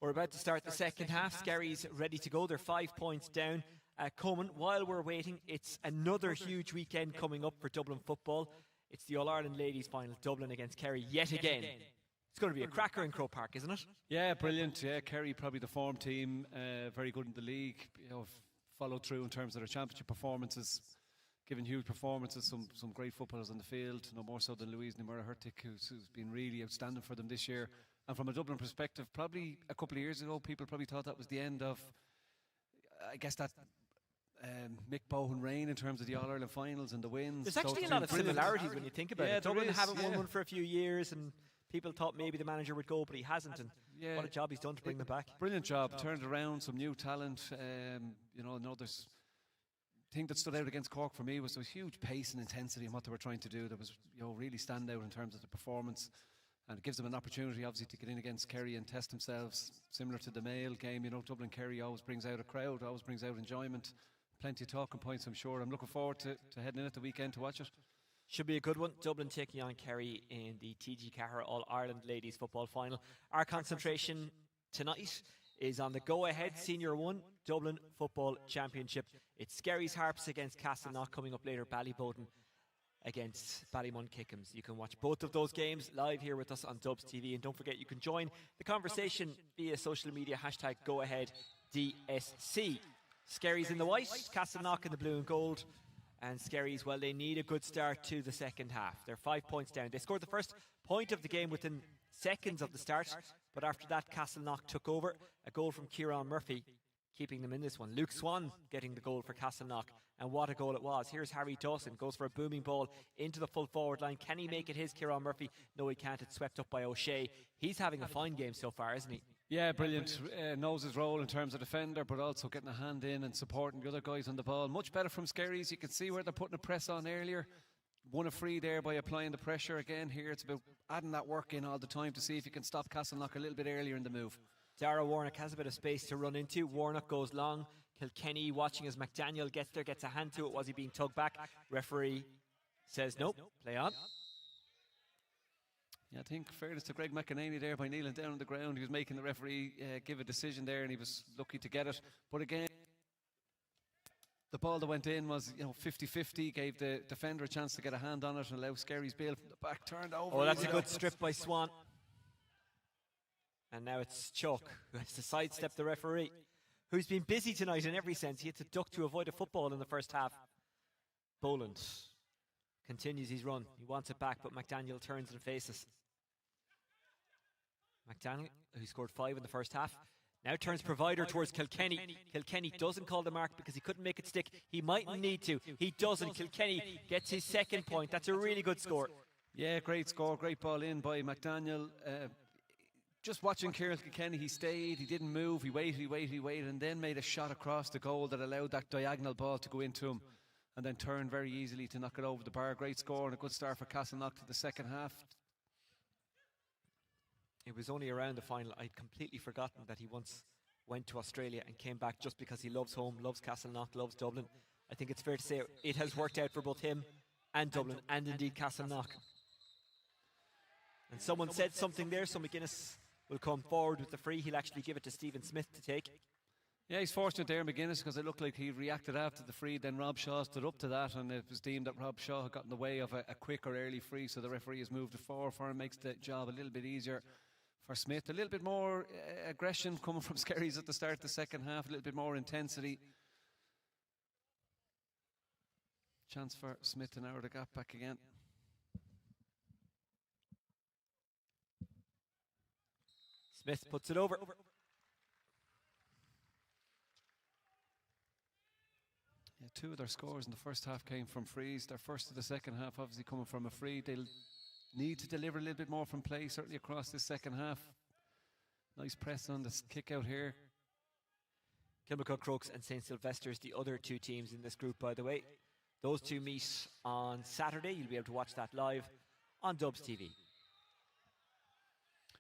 S1: We're about to start the second half. Skerries ready to go. They're 5 points down. Coman, while we're waiting, it's another huge weekend coming up for Dublin football. It's the All-Ireland Ladies Final, Dublin against Kerry yet again. It's going to be a cracker in Croke Park, isn't it?
S3: Yeah, brilliant. Yeah, Kerry probably the form team, very good in the league. Followed through in terms of their championship performances, given huge performances, some great footballers on the field, no more so than Louise Nimura-Hurtig, who's been really outstanding for them this year. And from a Dublin perspective, probably a couple of years ago, people probably thought that was the end of, I guess, that Mick Bohan reign in terms of the All-Ireland finals and the wins.
S1: There's actually a lot of similarities when you think about it. Dublin haven't won one for a few years, and people thought maybe the manager would go, but he hasn't. And what a job he's done to bring them back.
S3: Brilliant job. Turned around some new talent. Another thing that stood out against Cork for me was there was huge pace and intensity in what they were trying to do. That was really stand out in terms of the performance. And it gives them an opportunity, obviously, to get in against Kerry and test themselves. Similar to the Mail game, Dublin-Kerry always brings out a crowd, always brings out enjoyment. Plenty of talking points, I'm sure. I'm looking forward to heading in at the weekend to watch it.
S1: Should be a good one. Dublin taking on Kerry in the TG Cahir All-Ireland Ladies Football Final. Our concentration tonight is on the go-ahead Senior 1 Dublin Football Championship. It's Skerries Harps against Castleknock, coming up later, Ballyboden against Ballymun Kickham's. You can watch both of those games live here with us on Dubs TV, and don't forget you can join the conversation via social media, hashtag GoAheadDSC. Skerries in the white, Castleknock in the blue and gold. And Skerries, well, they need a good start to the second half. They're 5 points down. They scored the first point of the game within seconds of the start, but after that, Castleknock took over. A goal from Kieran Murphy, keeping them in this one. Luke Swan getting the goal for Castleknock, and what a goal it was. Here's Harry Dawson, goes for a booming ball into the full forward line. Can he make it his, Kieran Murphy? No, he can't. It's swept up by O'Shea. He's having a fine game so far, isn't he?
S3: Yeah, brilliant. Knows his role in terms of defender, but also getting a hand in and supporting the other guys on the ball. Much better from Skerries. You can see where they're putting a press on earlier. Won a free there by applying the pressure. Again, here it's about adding that work in all the time to see if you can stop Castleknock a little bit earlier in the move.
S1: Dara Warnock has a bit of space to run into. Warnock goes long. Kilkenny watching as McDaniel gets there, gets a hand to it. Was he being tugged back? Referee says nope, play on.
S3: Yeah, I think fairness to Greg McEnany there by kneeling down on the ground. He was making the referee give a decision there, and he was lucky to get it. But again, the ball that went in was 50-50, gave the defender a chance to get a hand on it and allow Skerries Bale from the back turned over.
S1: Oh, that's a good strip by Swan. And now it's Chuck who has to sidestep the referee, who's been busy tonight in every sense. He had to duck to avoid a football in the first half. Boland continues his run. He wants it back, but McDaniel turns and faces. McDaniel, who scored 5 in the first half, now turns provider towards Kilkenny. Kilkenny doesn't call the mark because he couldn't make it stick. He mightn't need to. He doesn't. Kilkenny gets his second point. That's a really good score.
S3: Yeah, great score. Great ball in by McDaniel. Just watching Kieran Kilkenny, he stayed, he didn't move, he waited, and then made a shot across the goal that allowed that diagonal ball to go into him, and then turned very easily to knock it over the bar. Great score and a good start for Castleknock to the second half.
S1: It was only around the final. I'd completely forgotten that he once went to Australia and came back just because he loves home, loves Castleknock, loves Dublin. I think it's fair to say it has worked out for both him and Dublin, and indeed Castleknock. And someone said something there, so McGuinness will come forward with the free. He'll actually give it to Stephen Smith to take.
S3: Yeah, he's fortunate there, McGuinness, because it looked like he reacted after the free. Then Rob Shaw stood up to that, and it was deemed that Rob Shaw had got in the way of a quick or early free, so the referee has moved it forward for him, makes the job a little bit easier for Smith. A little bit more aggression coming from Skerries at the start of the second half, a little bit more intensity. Chance for Smith to narrow the gap back again.
S1: Smith puts it over.
S3: Yeah, 2 of their scores in the first half came from frees. Their first of the second half obviously coming from a free. They'll need to deliver a little bit more from play, certainly across this second half. Nice press on this kick out here.
S1: Kilmacud Crokes and St. Sylvester's, the other 2 teams in this group, by the way. Those 2 meet on Saturday. You'll be able to watch that live on Dubs TV.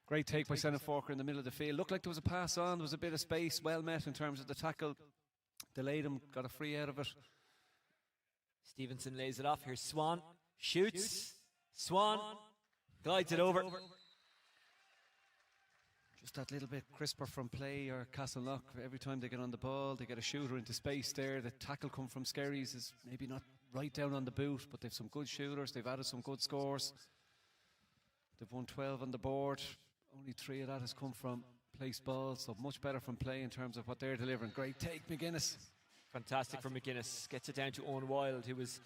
S3: Great take by Senna Forker in the middle of the field. Looked like there was a pass on. There was a bit of space. Well met in terms of the tackle. Delayed him. Got a free out of it.
S1: Stevenson lays it off. Here's Swan. Shoots. Swan glides it over.
S3: just that little bit crisper from play, or Castleknock, every time they get on the ball, they get a shooter into space there. The tackle come from Skerries is maybe not right down on the boot, but they've some good shooters. They've added some good scores. They've won 12 on the board. Only 3 of that has come from place balls, so much better from play in terms of what they're delivering. Great take, McGuinness.
S1: Fantastic from McGuinness. Gets it down to Owen Wild, who was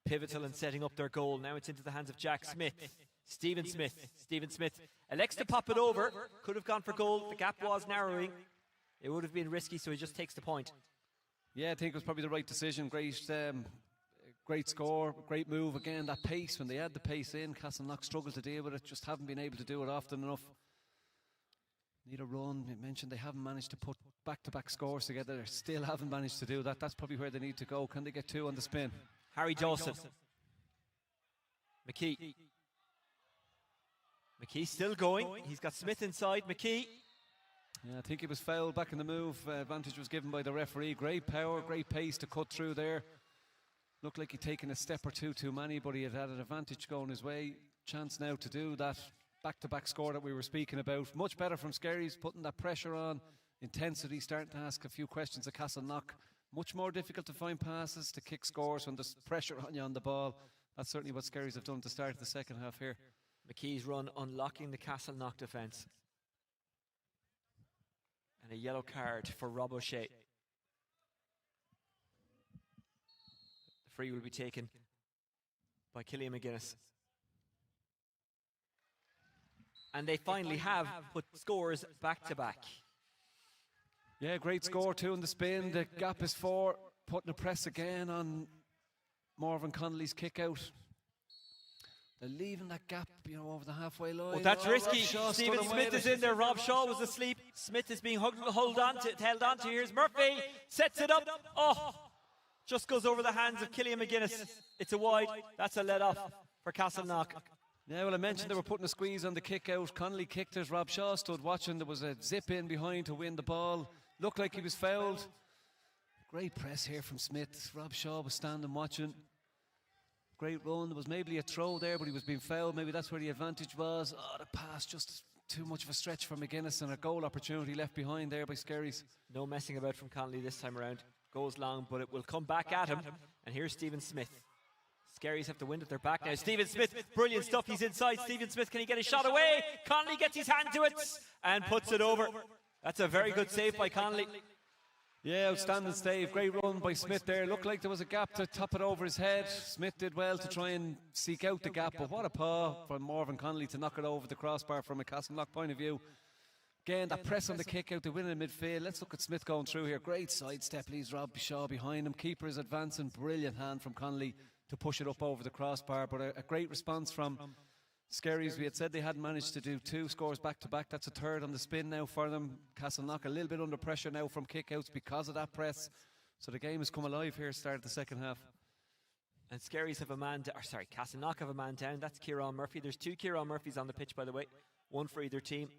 S1: pivotal in setting up their goal. Now it's into the hands of Jack Smith. Stephen Smith elects to pop it over. Could have gone for goal. The gap was narrowing. It would have been risky, so he just takes the point.
S3: Yeah, I think it was probably the right decision. Great score, great move. Again, that pace, when they add the pace in, Castleknock struggled to deal with it, just haven't been able to do it often enough. Need a run. You mentioned they haven't managed to put back-to-back scores together. They still haven't managed to do that. That's probably where they need to go. Can they get 2 on the spin?
S1: Harry Dawson. McKee still going. He's got Smith inside. McKee.
S3: Yeah, I think he was fouled back in the move. Advantage was given by the referee. Great power, great pace to cut through there. Looked like he'd taken a step or two too many, but he had an advantage going his way. Chance now to do that back-to-back score that we were speaking about. Much better from Skerries, putting that pressure on. Intensity, starting to ask a few questions of Castleknock. Much more difficult to find passes, to kick scores when there's pressure on you on the ball. That's certainly what Skerries have done to start the second half here.
S1: McKee's run unlocking the Castleknock defence. And a yellow card for Rob O'Shea. The free will be taken by Killian McGuinness. And they finally have put scores back to back.
S3: Yeah, great score, 2 in the spin. The gap is 4. Putting a press again on Marvin Connolly's kick out. They're leaving that gap, over the halfway line.
S1: Well, that's risky. Stephen Smith is in there. Rob Shaw was asleep. Smith is being held on to. Here's Murphy. Sets it up. Oh, just goes over the hands of Killian McGuinness. It's a wide. That's a let off for Castleknock.
S3: Yeah, well, I mentioned they were putting a squeeze on the kick out. Connolly kicked it. Rob Shaw stood watching. There was a zip in behind to win the ball. Looked like he was fouled. Great press here from Smith. Rob Shaw was standing watching. Great run. There was maybe a throw there, but he was being fouled. Maybe that's where the advantage was. Oh, the pass, just too much of a stretch for McGuinness, and a goal opportunity left behind there by Skerries.
S1: No messing about from Connolly this time around. Goes long, but it will come back at him. And here's Stephen Smith. Skerries have the wind at their back now. Stephen Smith, brilliant stuff. He's inside. Stephen Smith, can he get a shot away? Connolly gets his hand to it and puts it over. That's a very good save by Connolly.
S3: Yeah, outstanding save. Great run by Smith there. Looked like there was a gap to top it over his head. Smith did well to try and seek out the gap, but what a paw from Marvin Connolly to knock it over the crossbar from a Castleknock point of view. Again, that press on the kick out, the win in midfield. Let's look at Smith going through here. Great sidestep, leaves Rob Shaw behind him. Keeper is advancing. Brilliant hand from Connolly to push it up over the crossbar, but a great response from Skerries. We had said they hadn't managed to do 2 scores back to back. That's a 3rd on the spin now for them. Castleknock a little bit under pressure now from kickouts because of that press. So the game has come alive here, started the second half.
S1: And Skerries have a man down, Castleknock have a man down. That's Kieran Murphy. There's 2 Kieran Murphys on the pitch, by the way. 1 for either team.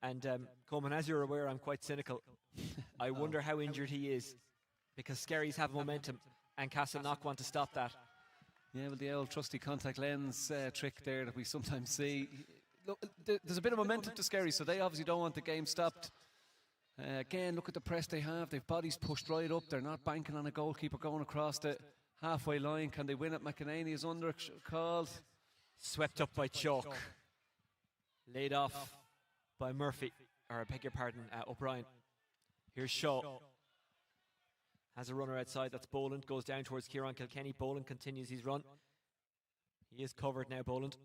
S1: And Coleman, as you're aware, I'm quite cynical. I wonder how injured he is, because Skerries have momentum and Castleknock want to stop that.
S3: Yeah, well, the old trusty contact lens trick there that we sometimes see. Look, there's a bit of momentum to Skerries, so they obviously don't want the game stopped. Again, look at the press they have. They've bodies pushed right up. They're not banking on a goalkeeper going across the halfway line. Can they win it? McEnany is under called.
S1: Swept up by Chalk. Laid off by Murphy, or I beg your pardon, O'Brien. Here's Shaw. Has a runner outside, that's Boland, goes down towards Kieran Kilkenny. Boland continues his run. He is covered now, Boland.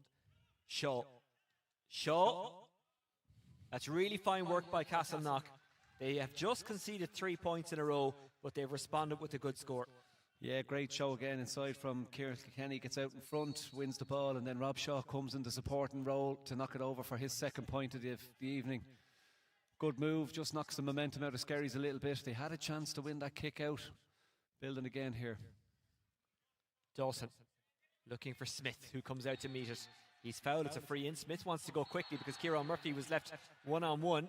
S1: Shaw. That's really fine work by Castleknock. They have just conceded 3 points in a row, but they've responded with a good score.
S3: Yeah, great show again inside from Kieran Kilkenny. Gets out in front, wins the ball, and then Rob Shaw comes in the supporting role to knock it over for his 2nd point of the evening. Good move, just knocks the momentum out of Skerries a little bit. They had a chance to win that kick out. Building again here.
S1: Dawson looking for Smith, who comes out to meet it. He's fouled, it's a free in. Smith wants to go quickly because Kieran Murphy was left one-on-one.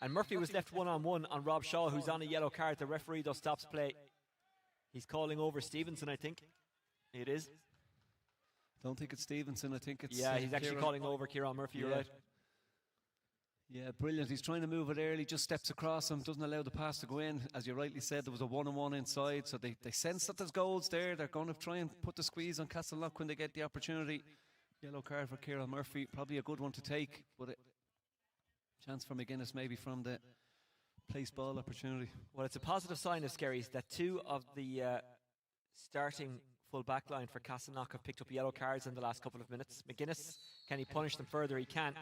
S1: And Murphy was left one-on-one on Rob Shaw, who's on a yellow card. The referee does stops play. He's calling over Stevenson, I think. It is.
S3: Don't think it's Stevenson, I think it's...
S1: Yeah, he's actually calling over Kieran Murphy, you're right.
S3: Yeah, brilliant. He's trying to move it early, just steps across him, doesn't allow the pass to go in. As you rightly said, there was a 1-on-1 inside, so they sense that there's goals there. They're going to try and put the squeeze on Castleknock when they get the opportunity. Yellow card for Kieran Murphy, probably a good one to take, but a chance for McGuinness maybe from the place ball opportunity.
S1: Well, it's a positive sign of Skerries that 2 of the starting full back line for Castleknock have picked up yellow cards in the last couple of minutes. McGuinness, can he punish them further? He can.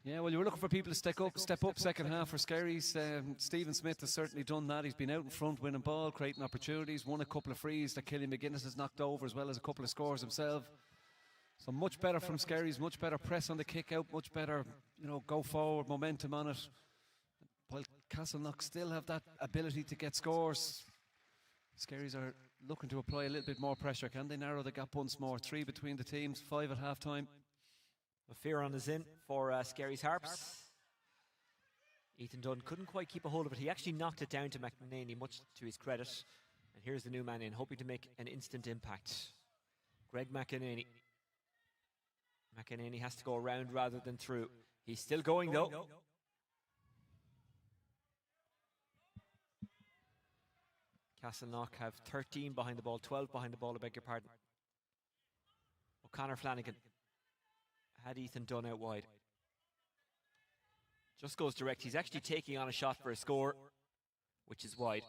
S3: Yeah, well, you were looking for people to step up second half for Skerries. Stephen Smith has certainly done that. He's been out in front, winning ball, creating opportunities, won a couple of frees that Killian McGuinness has knocked over, as well as a couple of scores himself. So much better from Skerries, much better press on the kick out, much better, go forward, momentum on it. While Castleknock still have that ability to get scores, Skerries are looking to apply a little bit more pressure. Can they narrow the gap once more? 3 between the teams, 5 at half time.
S1: Fearon is in for Skerries Harps. Ethan Dunn couldn't quite keep a hold of it. He actually knocked it down to McNaney, much to his credit. And here's the new man in, hoping to make an instant impact. Greg McEnany. McEnany has to go around rather than through. He's still going though. Castleknock have 13 behind the ball, 12 behind the ball, I beg your pardon. O'Connor Flanagan had Ethan Dunn out wide. Just goes direct. He's actually taking on a shot for a score, which is wide.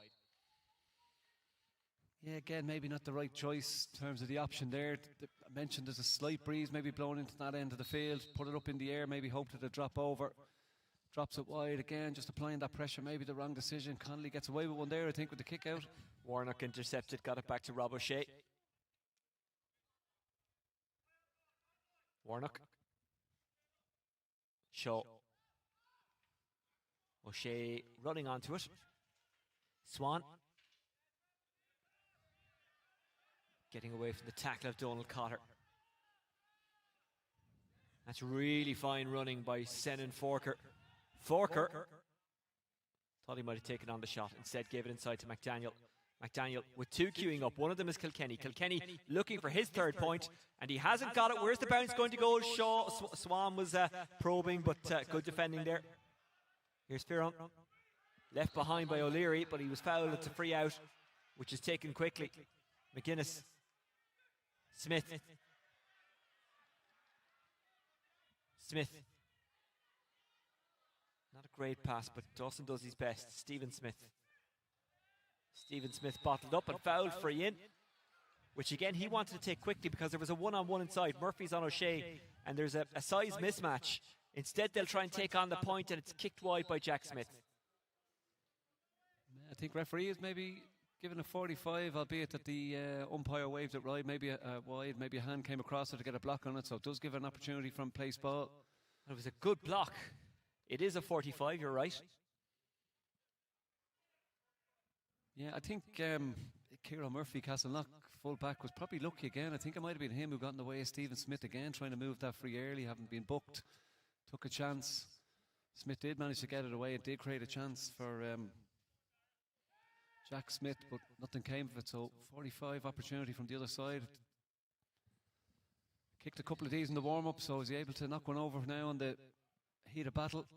S3: Yeah, again, maybe not the right choice in terms of the option there. I mentioned there's a slight breeze maybe blowing into that end of the field. Put it up in the air, maybe hope that it drop over. Drops it wide again, just applying that pressure, maybe the wrong decision. Connolly gets away with one there, I think, with the kick out.
S1: Warnock intercepted, got it back to Rob O'Shea. Warnock. Shaw. O'Shea running onto it. Swan. Getting away from the tackle of Donald Cotter. That's really fine running by Senan Forker. Forker thought he might have taken on the shot, instead gave it inside to McDaniel. McDaniel with 2 queuing up. One of them is Kilkenny. Kilkenny looking for his 3rd point, and he hasn't got it. Where's the bounce going to go? Shaw, Swan was probing, but good defending there. Here's Fearon. Left behind by O'Leary, but he was fouled. It's a free out, which is taken quickly. McGuinness. Smith. Smith. Not a great pass, but Dawson does his best. Stephen Smith. Stephen Smith bottled up and fouled, free in, which again he wanted to take quickly because there was a 1-on-1 inside. Murphy's on O'Shea, and there's a size mismatch. Instead, they'll try and take on the point, and it's kicked wide by Jack Smith.
S3: I think referee is maybe given a 45, albeit that the umpire waved it right, maybe wide, maybe a hand came across it to get a block on it, so it does give an opportunity from place ball.
S1: It was a good block. It is a 45, you're right.
S3: Yeah, I think Kieran Murphy, Castleknock, full back, was probably lucky again. I think it might have been him who got in the way of Stephen Smith again, trying to move that free early, having been booked. Took a chance. Smith did manage to get it away. It did create a chance for Jack Smith, but nothing came of it. So 45 opportunity from the other side. Kicked a couple of these in the warm-up, so is he able to knock one over now in the heat of battle?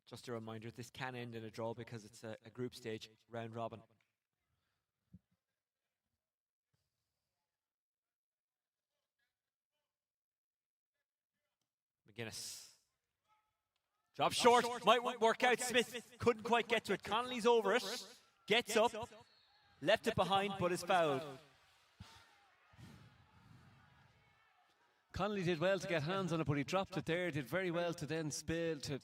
S1: Just a reminder, this can end in a draw because it's a group stage round robin. McGuinness. Drop short, might work out. Smith couldn't quite get to it. Connolly's over it, gets up, left it behind, but is fouled.
S3: Connolly did well to get hands on it, but he dropped it there. Did very well to then spill, to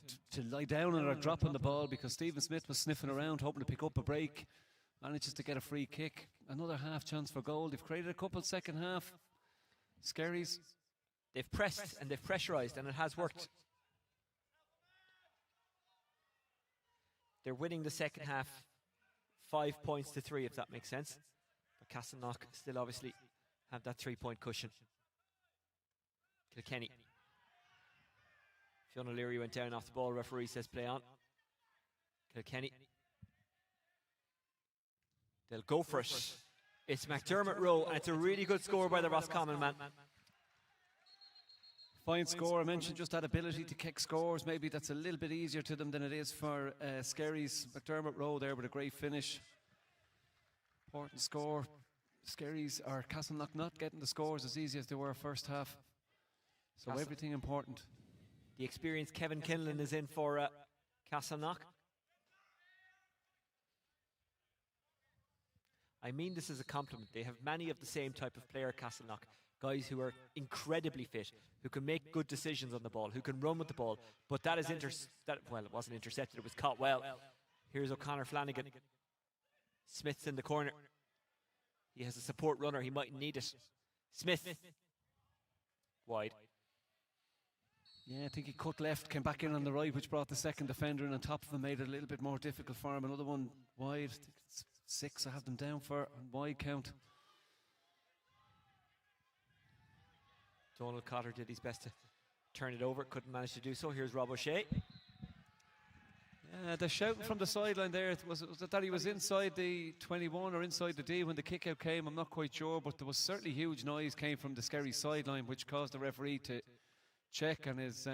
S3: lie down on it or drop on the ball, because Stephen Smith was sniffing around, hoping to pick up a break. Manages to get a free kick. Another half chance for goal. They've created a couple second half. Skerries.
S1: They've pressed and they've pressurised, and it has worked. They're winning the second half 5 points to 3, if that makes sense. But Castleknock still obviously have that 3-point cushion. Kilkenny. Fionn O'Leary went down off the ball. Referee says play on. Kilkenny. They'll go for it. It's McDermott Rowe, and it's a really good score by the Roscommon man.
S3: Fine score. I mentioned just that ability to kick scores. Maybe that's a little bit easier to them than it is for Skerries. McDermott Rowe there with a great finish. Important score. Skerries or Castleknock not getting the scores as easy as they were first half. So everything important.
S1: The experienced Kevin Kinlan is in for Castleknock. I mean this is a compliment. They have many of the same type of player, Castleknock. Guys who are incredibly fit, who can make good decisions on the ball, who can run with the ball. But that is well, it wasn't intercepted, it was caught well. Here's O'Connor Flanagan. Smith's in the corner. He has a support runner, he might need it. Smith. Wide.
S3: Yeah, I think he cut left, came back in on the right, which brought the second defender in on top of him, made it a little bit more difficult for him. Another one wide. I think it's 6 I have them down for, wide count.
S1: Donald Cotter did his best to turn it over, couldn't manage to do so. Here's Rob O'Shea.
S3: The shouting from the sideline there, was it that he was inside the 21 or inside the D when the kick out came? I'm not quite sure, but there was certainly huge noise came from the Skerries sideline, which caused the referee to check, and his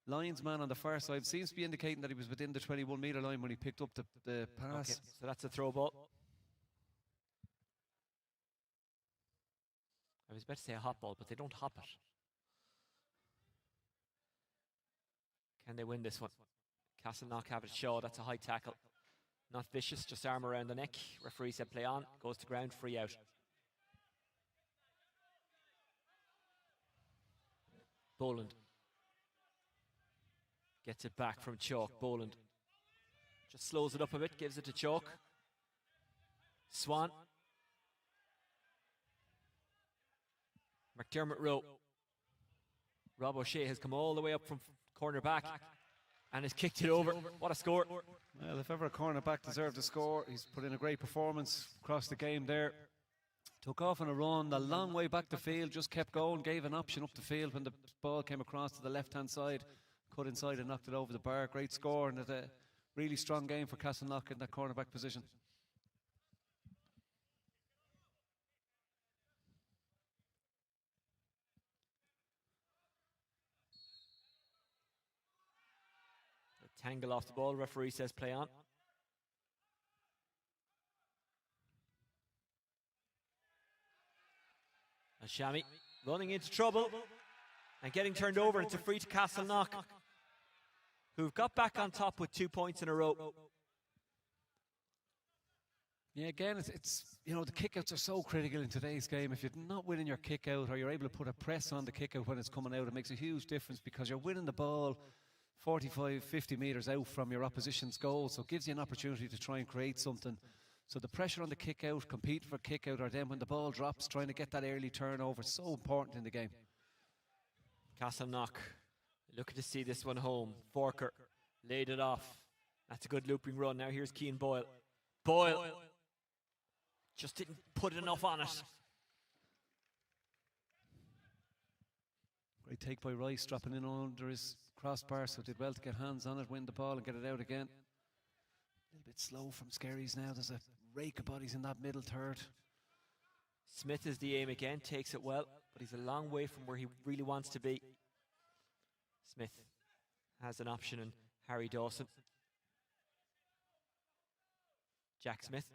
S3: linesman on the far side seems to be indicating that he was within the 21-metre line when he picked up the pass.
S1: Okay, so that's a throw ball. I was about to say a hot ball, but they don't hop it. Can they win this one? Castleknock have it show. That's a high tackle. Not vicious, just arm around the neck. Referee said play on. Goes to ground, free out. Boland gets it back from Chalk. Boland just slows it up a bit, gives it to Chalk. Swan. McDermott Rowe. Rob O'Shea has come all the way up from corner back and has kicked it over. What a score.
S3: Well, if ever a cornerback deserved a score, he's put in a great performance across the game there. Took off on a run, a long way back the field, just kept going, gave an option up the field when the ball came across to the left-hand side, cut inside and knocked it over the bar. Great score, and a really strong game for Castleknock in that cornerback position.
S1: Tangle off the ball, referee says play on. And Shami running into trouble and getting turned over. It's a free to Castleknock, who've got back on top with 2 points in a row.
S3: Yeah, again, it's you know, the kickouts are so critical in today's game. If you're not winning your kickout, or you're able to put a press on the kickout when it's coming out, it makes a huge difference, because you're winning the ball 45, 50 metres out from your opposition's goal, so it gives you an opportunity to try and create something. So the pressure on the kick out, compete for kick out, or then when the ball drops, trying to get that early turnover, so important in the game.
S1: Castleknock looking to see this one home. Forker laid it off. That's a good looping run. Now here's Cian Boyle. Boyle just didn't put enough on it.
S3: Great take by Rice, dropping in under his crossbar, so did well to get hands on it, win the ball and get it out again. A little bit slow from Skerries now. There's a rake of bodies in that middle third.
S1: Smith is the aim again, takes it well, but he's a long way from where he really wants to be. Smith has an option in Harry Dawson. Jack Smith.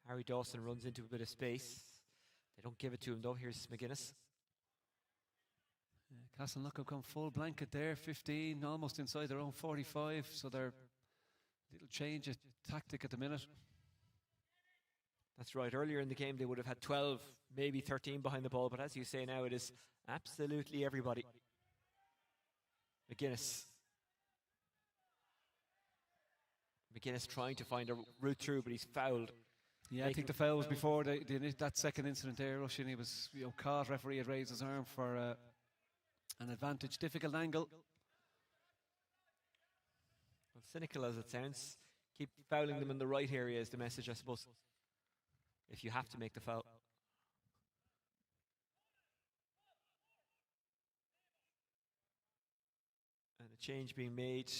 S1: Harry Dawson runs into a bit of space. They don't give it to him though. Here's McGuinness.
S3: Castleknock have gone full blanket there, 15, almost inside their own 45, so they're a little change of tactic at the minute.
S1: That's right. Earlier in the game they would have had 12, maybe 13 behind the ball, but as you say now, it is absolutely everybody. McGuinness trying to find a route through, but he's fouled.
S3: Yeah, I think the foul was before that second incident there, rushing. He was caught. Referee had raised his arm for an advantage. Difficult angle.
S1: Well, cynical as it sounds, keep fouling them in the right area is the message, I suppose, if you have to make the foul. And a change being made.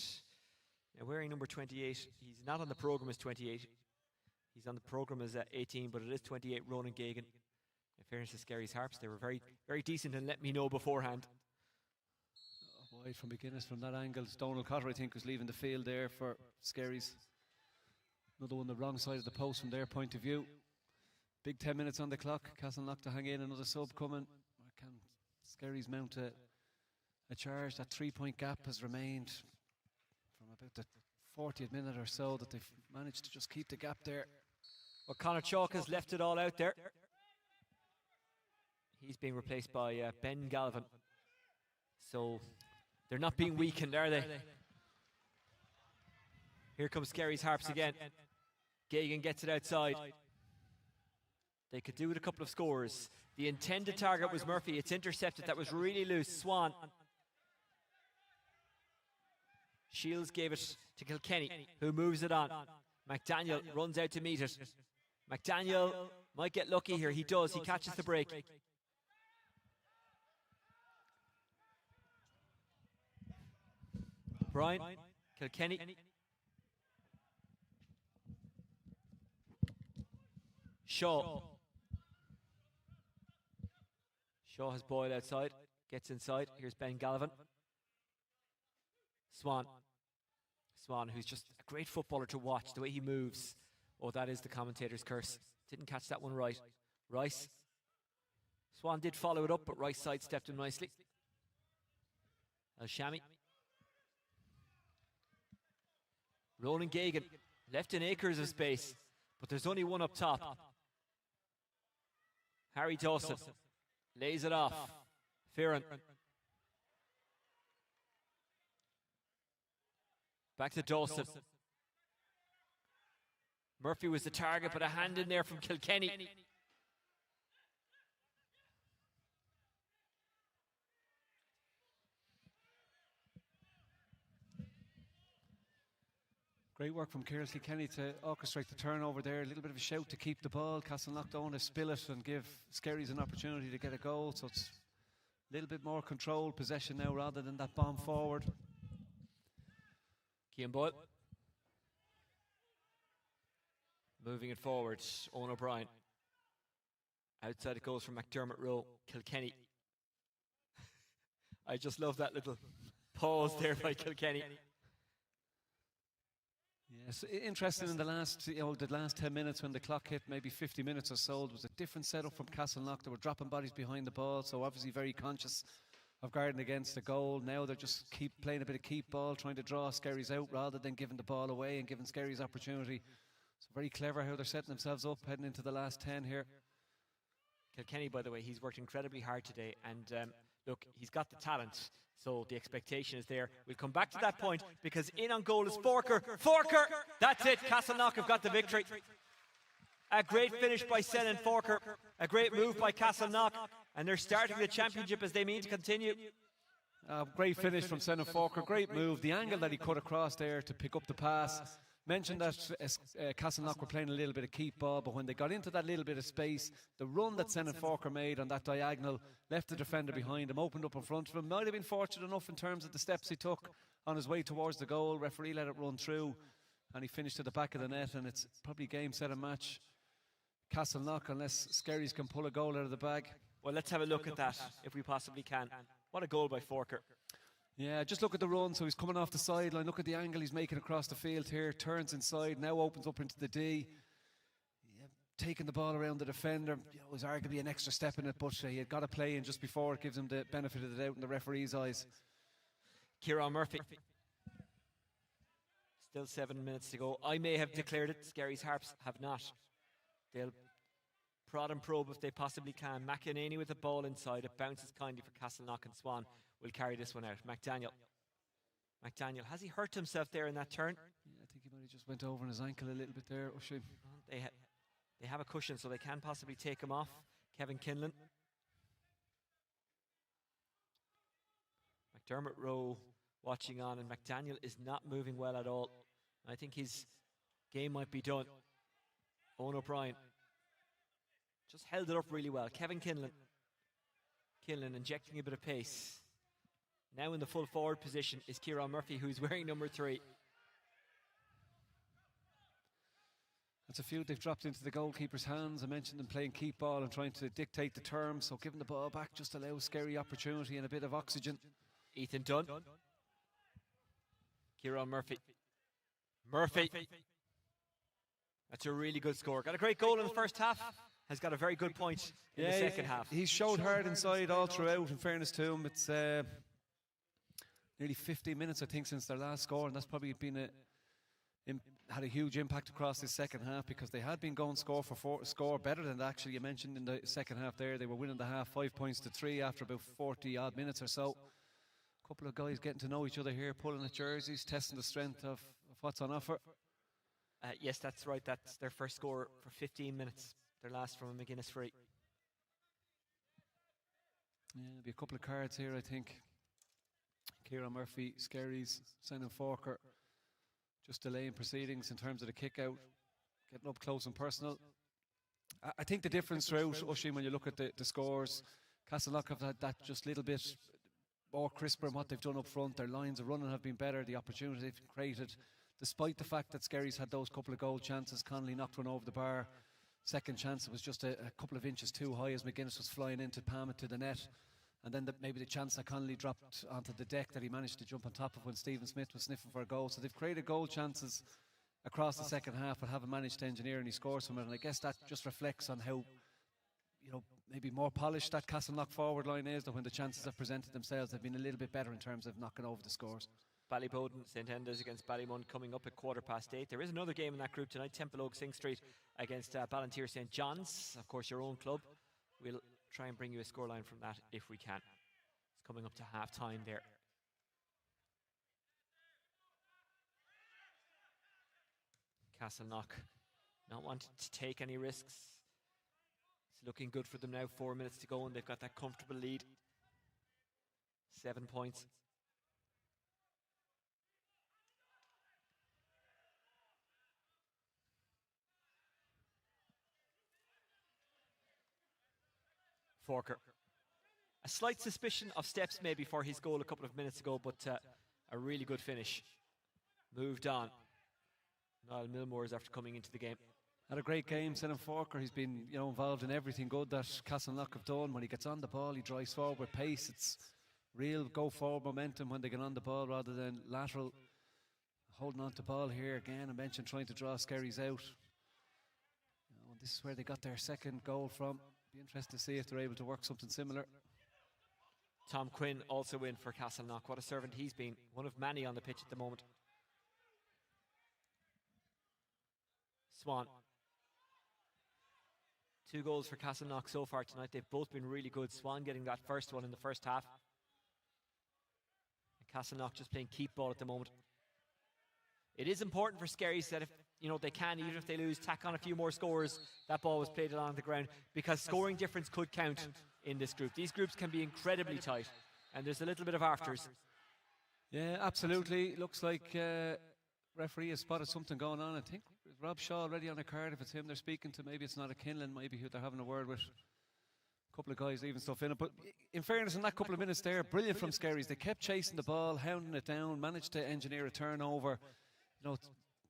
S1: Now wearing number 28, he's not on the programme as 28. He's on the programme as 18, but it is 28 Ronan Gagan. In fairness to Skerries Harps, they were very, very decent and let me know beforehand.
S3: Wide from McGuinness from that angle. Donald Cotter, I think, was leaving the field there for Skerries. Another one the wrong side of the post from their point of view. Big 10 minutes on the clock. Castleknock to hang in. Another sub coming. Can Skerries mount a charge? That 3-point gap has remained from about the 40th minute or so that they've managed to just keep the gap there.
S1: Well, Conor Chalk has left it all out there. He's being replaced by Ben Galvin. So they're not being weakened, are they? Here comes Skerries Harps again. Gagan gets it outside. They could do with a couple of scores. The intended target was Murphy. It's intercepted. That was really loose. Swan. Shields gave it to Kilkenny, who moves it on. McDaniel runs out to meet it. McDaniel might get lucky here. He does. He catches the break. Brian, Kilkenny. Shaw. Shaw has Boyle outside. Gets inside. Here's Ben Galvin. Swan. Swan, who's just a great footballer to watch. The way he moves. Oh, that is the commentator's curse. Didn't catch that one right. Rice. Swan did follow it up, but Rice sidestepped him nicely. El Shami. Ronan Gagan. Left in acres of space, but there's only one up top. Harry Dawson. Lays it off. Fearon. Back to Dawson. Murphy was the target, but a hand in there from Kilkenny.
S3: Great work from Kieran Kilkenny to orchestrate the turnover there. A little bit of a shout to keep the ball. Castleknock don't want to spill it and give Skerries an opportunity to get a goal. So it's a little bit more controlled possession now rather than that bomb forward.
S1: Cian Boyle. Moving it forward. Owen O'Brien. Outside it goes from McDermott Rowe. Kilkenny. I just love that little pause there by Kilkenny.
S3: Yes, interesting in the last 10 minutes when the clock hit maybe 50 minutes or so. It was a different setup from Castleknock. They were dropping bodies behind the ball, so obviously very conscious of guarding against the goal. Now they're just playing a bit of keep ball, trying to draw Skerries out rather than giving the ball away and giving Skerries opportunity. So very clever how they're setting themselves up heading into the last 10 here.
S1: Kilkenny, by the way, he's worked incredibly hard today, and look, he's got the talent, so the expectation is there. We'll come back to that point because in on goal is Forker. Forker! That's it. Castleknock have got the victory. A great finish by Senan Forker. A great move by Castleknock, and they're starting the championship as they mean to continue.
S3: Great finish from Senan Forker. Great move. The angle that he cut across there to pick up the pass. Mentioned that Castleknock were playing a little bit of keep ball, but when they got into that little bit of space, the run that Senan Forker made on that diagonal left the defender behind him, opened up in front of him. Might have been fortunate enough in terms of the steps he took on his way towards the goal. Referee let it run through, and he finished at the back of the net, and it's probably game, set and match. Castleknock, unless Skerries can pull a goal out of the bag.
S1: Well, let's have a look at that, if we possibly can. What a goal by Forker.
S3: Yeah, just look at the run. So he's coming off the sideline. Look at the angle he's making across the field here. Turns inside, now opens up into the D. Yeah, taking the ball around the defender. It was arguably an extra step in it, but he had got a play in just before. It gives him the benefit of the doubt in the referee's eyes.
S1: Kieran Murphy. Still 7 minutes to go. I may have declared it. Skerries Harps have not. They'll prod and probe if they possibly can. McEnany with the ball inside. It bounces kindly for Castleknock, and Swan will carry this one out. McDaniel. McDaniel, has he hurt himself there in that turn?
S3: Yeah, I think he might have just went over on his ankle a little bit there.
S1: They have a cushion, so they can possibly take him off. Kevin Kinlan. McDermott Rowe watching on, and McDaniel is not moving well at all. I think his game might be done. Owen O'Brien just held it up really well. Kevin Kinlan. Kinlan injecting a bit of pace. Now in the full forward position is Kieran Murphy, who's wearing number 3.
S3: That's a few they've dropped into the goalkeeper's hands. I mentioned them playing keep ball and trying to dictate the terms, so giving the ball back just allows Skerry opportunity and a bit of oxygen.
S1: Ethan Dunn. Kieran Murphy. Murphy. That's a really good score. Got a great goal in the first half. Has got a very good point in the second half.
S3: He's showed hard inside all throughout, in fairness to him. It's nearly 15 minutes, I think, since their last score, and that's probably been had a huge impact across this second half, because they had been going score better than that. Actually, you mentioned in the second half there, they were winning the half 5-3 after about 40 odd minutes or so. A couple of guys getting to know each other here, pulling at jerseys, testing the strength of what's on offer.
S1: Yes, that's right. That's their first score for 15 minutes. Their last from a McGuinness free.
S3: Yeah, there'll be a couple of cards here, I think. Kieran Murphy, Skerries, Simon Forker, just delaying proceedings in terms of the kick out, getting up close and personal. I think the difference throughout, Oisín, when you look at the scores, Castleknock have had that just little bit more crisper in what they've done up front. Their lines of running have been better, the opportunities they've created, despite the fact that Skerries had those couple of goal chances. Connolly knocked one over the bar. Second chance, it was just a couple of inches too high as McGuinness was flying in to palm it to the net. And then maybe the chance that Connolly dropped onto the deck that he managed to jump on top of when Stephen Smith was sniffing for a goal. So they've created goal chances across the second half, but haven't managed to engineer any scores from it. And I guess that just reflects on how, maybe more polished that Castleknock forward line is, that when the chances have presented themselves, they've been a little bit better in terms of knocking over the scores.
S1: Ballyboden, St Enda's against Ballymund coming up at 8:15. There is another game in that group tonight, Temple Oak Sing Street against Ballantyre St John's, of course your own club. We'll try and bring you a scoreline from that if we can. It's coming up to half time there. Castleknock not wanting to take any risks. It's looking good for them now. 4 minutes to go and they've got that comfortable lead. 7 points. Forker. A slight suspicion of steps maybe for his goal a couple of minutes ago, but a really good finish. Moved on. Niall Milmore is after coming into the game.
S3: Had a great game, Simon Forker. He's been involved in everything good that Castleknock have done. When he gets on the ball, he drives forward with pace. It's real go forward momentum when they get on the ball rather than lateral. Holding on to ball here again. I mentioned trying to draw Skerries out. This is where they got their second goal from. Be interested to see if they're able to work something similar.
S1: Tom Quinn also in for Castleknock. What a servant he's been. One of many on the pitch at the moment. Swan. 2 goals for Castleknock so far tonight. They've both been really good. Swan getting that first one in the first half. And Castleknock just playing keep ball at the moment. It is important for Skerries that if they can, even if they lose, tack on a few more scores. That ball was played along the ground, because scoring difference could count in this group. These groups can be incredibly tight, and there's a little bit of afters.
S3: Yeah, absolutely. Looks like referee has spotted something going on. I think Rob Shaw already on a card. If it's him they're speaking to, maybe it's not a Kinlan, maybe who they're having a word with. A couple of guys leaving stuff in it. But in fairness, in that couple of minutes there, brilliant from Skerries. They kept chasing the ball, hounding it down, managed to engineer a turnover.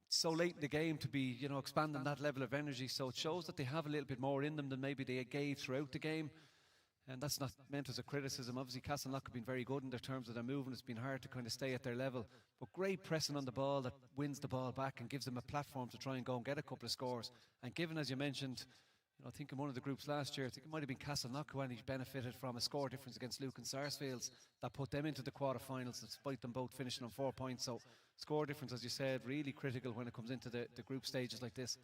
S3: So late in the game to be, expanding that level of energy. So it shows that they have a little bit more in them than maybe they gave throughout the game. And that's not meant as a criticism. Obviously, Castleknock have been very good in their terms of their movement. It's been hard to kind of stay at their level. But great pressing on the ball that wins the ball back and gives them a platform to try and go and get a couple of scores. And given, as you mentioned, I think in one of the groups last year, I think it might have been Castleknock who only benefited from a score difference against Luke and Sarsfields that put them into the quarterfinals, despite them both finishing on 4 points. So score difference, as you said, really critical when it comes into the group stages like this.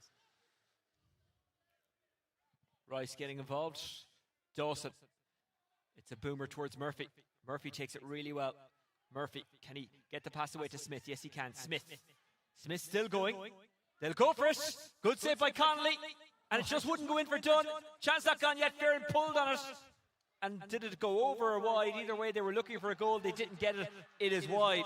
S1: Rice getting involved. Dawson. It's a boomer towards Murphy. Murphy takes it really well. Murphy, can he get the pass away to Smith? Yes, he can. Smith. Smith still going. They'll go for it. Good save by Connolly. And it just wouldn't go in for Dunn. Chance not gone yet. Farron pulled on it. And did it go over or wide? Either way, they were looking for a goal. They didn't get it. It is wide.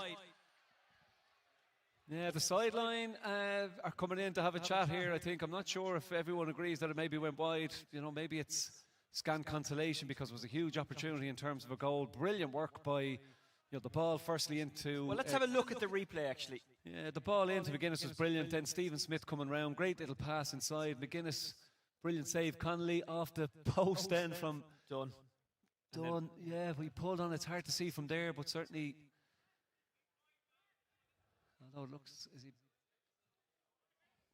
S3: Yeah, the sideline are coming in to have a chat here, I think. I'm not sure if everyone agrees that it maybe went wide. Maybe it's scant consolation because it was a huge opportunity in terms of a goal. Brilliant work by the ball firstly into...
S1: Well, let's have a look at the replay, actually.
S3: Yeah, the ball into McGuinness was brilliant. Then Stephen Smith coming round. Great little pass inside. McGuinness, brilliant save. Connolly off the post then from
S1: Done.
S3: Yeah, we pulled on. It's hard to see from there, but certainly. Although it looks, is he?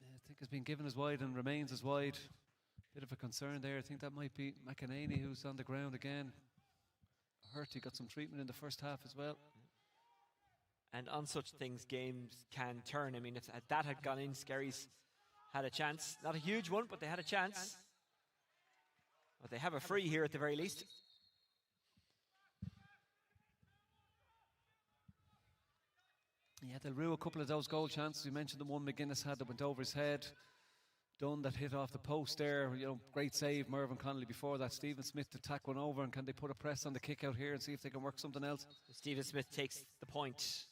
S3: Yeah, I think it's been given as wide and remains as wide. Bit of a concern there. I think that might be McEnany who's on the ground again. Hurt. He got some treatment in the first half as well.
S1: And on such things, games can turn. I mean, if that had gone in, Skerries had a chance. Not a huge one, but they had a chance. But they have a free here at the very least.
S3: Yeah, they'll rue a couple of those goal chances. You mentioned the one McGuinness had that went over his head. Dunn that hit off the post there. You know, great save, Mervyn Connolly before that. Stephen Smith to tack one over, and can they put a press on the kick out here and see if they can work something else?
S1: Stephen Smith takes the point.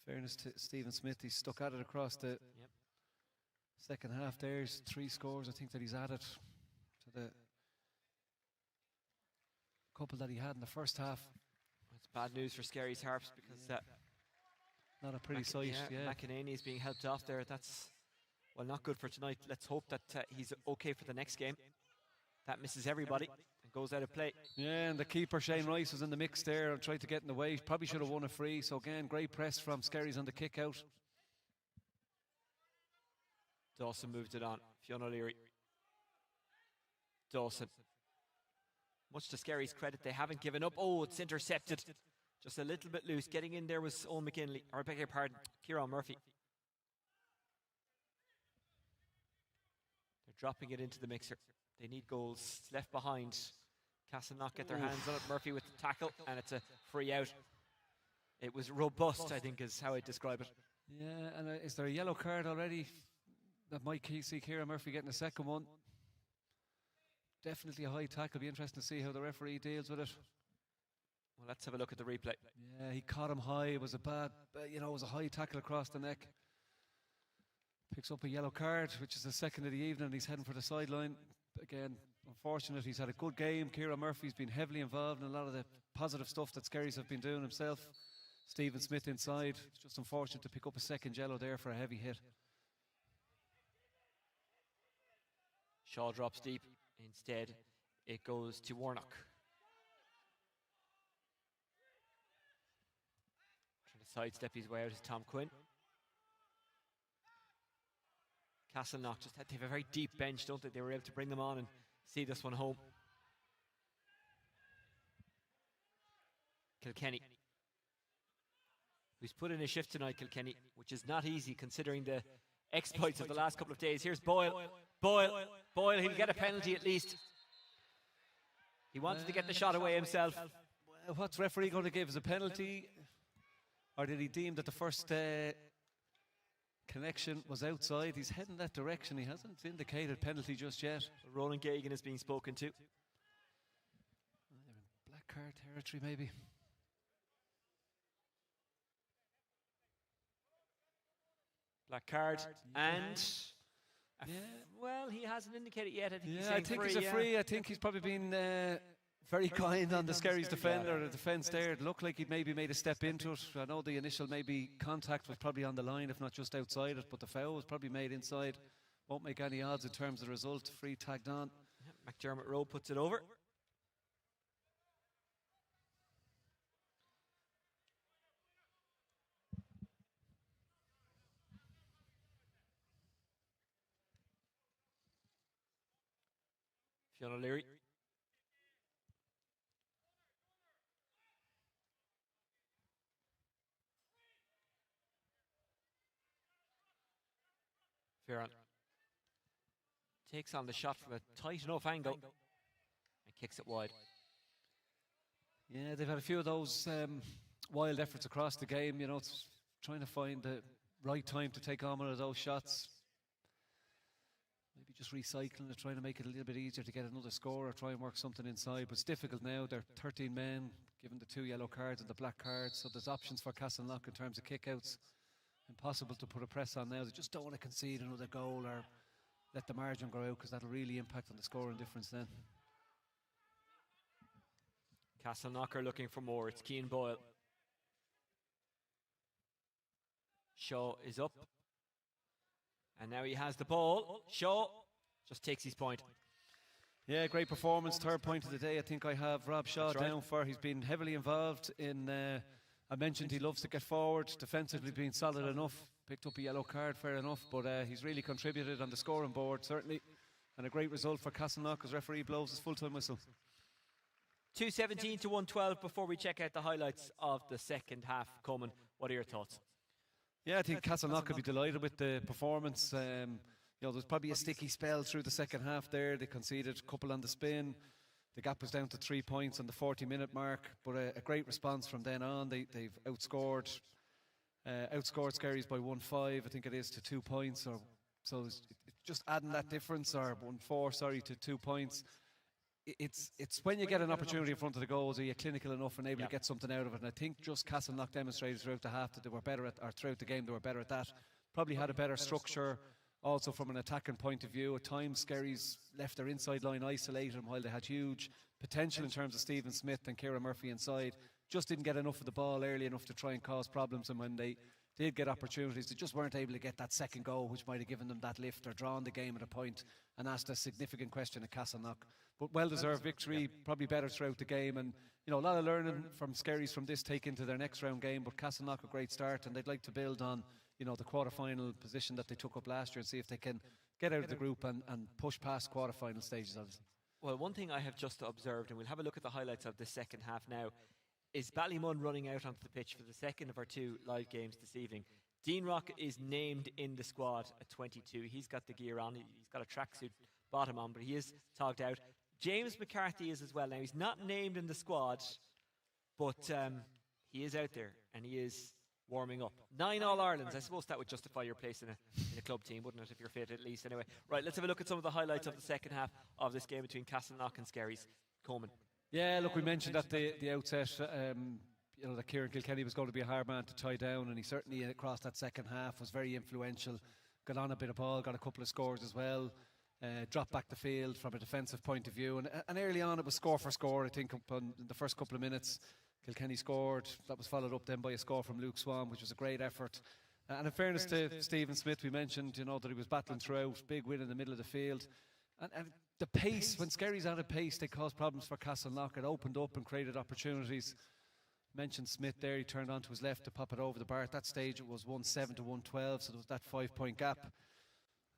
S3: Fairness to Stephen Smith, he's stuck at it across the second half. There's 3 scores I think that he's added to the couple that he had in the first half.
S1: It's bad news for Skerries Harps because
S3: not a pretty sight. Yeah,
S1: McEnany is being helped off there. That's, well, not good for tonight. Let's hope that he's okay for the next game. That misses everybody and goes out of play.
S3: Yeah, and the keeper Shane Rice was in the mix there and tried to get in the way. Probably should have won a free. So again, great press from Skerries on the kick out.
S1: Dawson moved it on. Fionn O'Leary. Dawson. Much to Skerries' credit, they haven't given up. Oh, it's intercepted. Just a little bit loose. Getting in there was Owen McKinley, or I beg your pardon, Kieran Murphy. They're dropping it into the mixer. They need goals. It's left behind. Castleknock get their hands on it. Murphy with the tackle, and it's a free out. It was robust, I think, is how I describe it.
S3: Yeah, and is there a yellow card already? That might see Kieran Murphy getting a second one. Definitely a high tackle. Be interesting to see how the referee deals with it.
S1: Well, let's have a look at the replay.
S3: Yeah, he caught him high. It was a bad, it was a high tackle across the neck. Picks up a yellow card, which is the second of the evening. He's heading for the sideline. Again, unfortunate. He's had a good game. Kieran Murphy's been heavily involved in a lot of the positive stuff that Skerries have been doing himself. Stephen Smith inside. It's just unfortunate to pick up a second yellow there for a heavy hit.
S1: Shaw drops deep. Instead, it goes to Warnock. Trying to sidestep his way out is Tom Quinn. Castleknock just had to have a very deep bench, don't they? They were able to bring them on and see this one home. Kilkenny, who's put in a shift tonight, Kilkenny, which is not easy considering the exploits of the last couple of days. Here's Boyle. Boyle, he'll get a penalty at least. He wanted to get the shot away himself.
S3: What's referee going to give? Is a penalty? Or did he deem that the first connection was outside? He's heading that direction. He hasn't indicated penalty just yet.
S1: Roland Gagan is being spoken to.
S3: Black card territory maybe.
S1: Black card and well, he hasn't indicated yet. I think
S3: he's a free. I think he's probably been very kind on the Skerries defender, the defence there. It looked like he'd maybe made a step into it. I know the initial maybe contact was probably on the line, if not just outside it, but the foul was probably made inside. Won't make any odds in terms of the result. Free tagged on.
S1: McDermott Rowe puts it over. Fionn O'Leary. Ferran takes on the shot from a tight enough angle and kicks it wide.
S3: Yeah, they've had a few of those wild efforts across the game. You know, it's trying to find the right time to take on one of those shots. Maybe just recycling it, trying to make it a little bit easier to get another score or try and work something inside. But it's difficult now. They're 13 men, given the 2 yellow cards and the black cards. So there's options for Castleknock in terms of kickouts. Impossible to put a press on now. They just don't want to concede another goal or let the margin grow out, because that'll really impact on the scoring difference then.
S1: Castleknock are looking for more. It's Cian Boyle. Shaw is up. And now he has the ball. Shaw just takes his point.
S3: Yeah, great performance. Third point of the day. I think I have Rob Shaw
S1: That's right.
S3: down for. He's been heavily involved in. I mentioned he loves to get forward. Defensively, being solid enough. Picked up a yellow card, fair enough. But he's really contributed on the scoring board, certainly. And a great result for Castleknock as referee blows his full-time whistle.
S1: 2:17 to 1:12 before we check out the highlights of the second half coming. What are your thoughts?
S3: Yeah, I think Castleknock could be delighted with the performance. There's probably a sticky spell through the second half there. They conceded a couple on the spin. The gap was down to 3 points on the 40-minute mark, but a great response from then on. They've outscored Skerries by 1-5, I think it is, to 2 points. So it's just adding that difference, or 1-4, sorry, to 2 points. It's when you get an opportunity in front of the goals, are you clinical enough and able to get something out of it? And I think just Castleknock demonstrated throughout the half that they were better at, or throughout the game they were better at that. Probably had a better structure, also from an attacking point of view. At times, Skerries left their inside line isolated while they had huge potential in terms of Stephen Smith and Ciara Murphy inside. Just didn't get enough of the ball early enough to try and cause problems, and when they did get opportunities, they just weren't able to get that second goal, which might have given them that lift or drawn the game at a point and asked a significant question at Castleknock. But well-deserved victory, probably better throughout the game, and a lot of learning from Skerries from this take into their next round game. But Castleknock a great start, and they'd like to build on the quarter-final position that they took up last year and see if they can get out of the group and push past quarter-final stages, obviously.
S1: Well, one thing I have just observed, and we'll have a look at the highlights of the second half now, is Ballymun running out onto the pitch for the second of our 2 live games this evening. Dean Rock is named in the squad at 22. He's got the gear on. He's got a tracksuit bottom on, but he is togged out. James McCarthy is as well. Now, he's not named in the squad, but he is out there, and he is warming up. 9 All-Irelands. I suppose that would justify your place in a club team, wouldn't it, if you're fit at least? Anyway, right, let's have a look at some of the highlights of the second half of this game between Castleknock and Skerries. Coleman.
S3: Yeah, look, we mentioned at the outset, that Kieran Kilkenny was going to be a hard man to tie down, and he certainly, across that second half, was very influential. Got on a bit of ball, got a couple of scores as well. Dropped back the field from a defensive point of view, and early on it was score for score. I think in the first couple of minutes Kilkenny scored. That was followed up then by a score from Luke Swan, which was a great effort. And in fairness to Stephen Smith, we mentioned that he was battling throughout. Big win in the middle of the field, and the pace, when Skerries added pace, they caused problems for Castleknock. It opened up and created opportunities. Mentioned Smith there, he turned onto his left to pop it over the bar. At that stage it was 1-7 to 1-12, so there was that 5-point gap.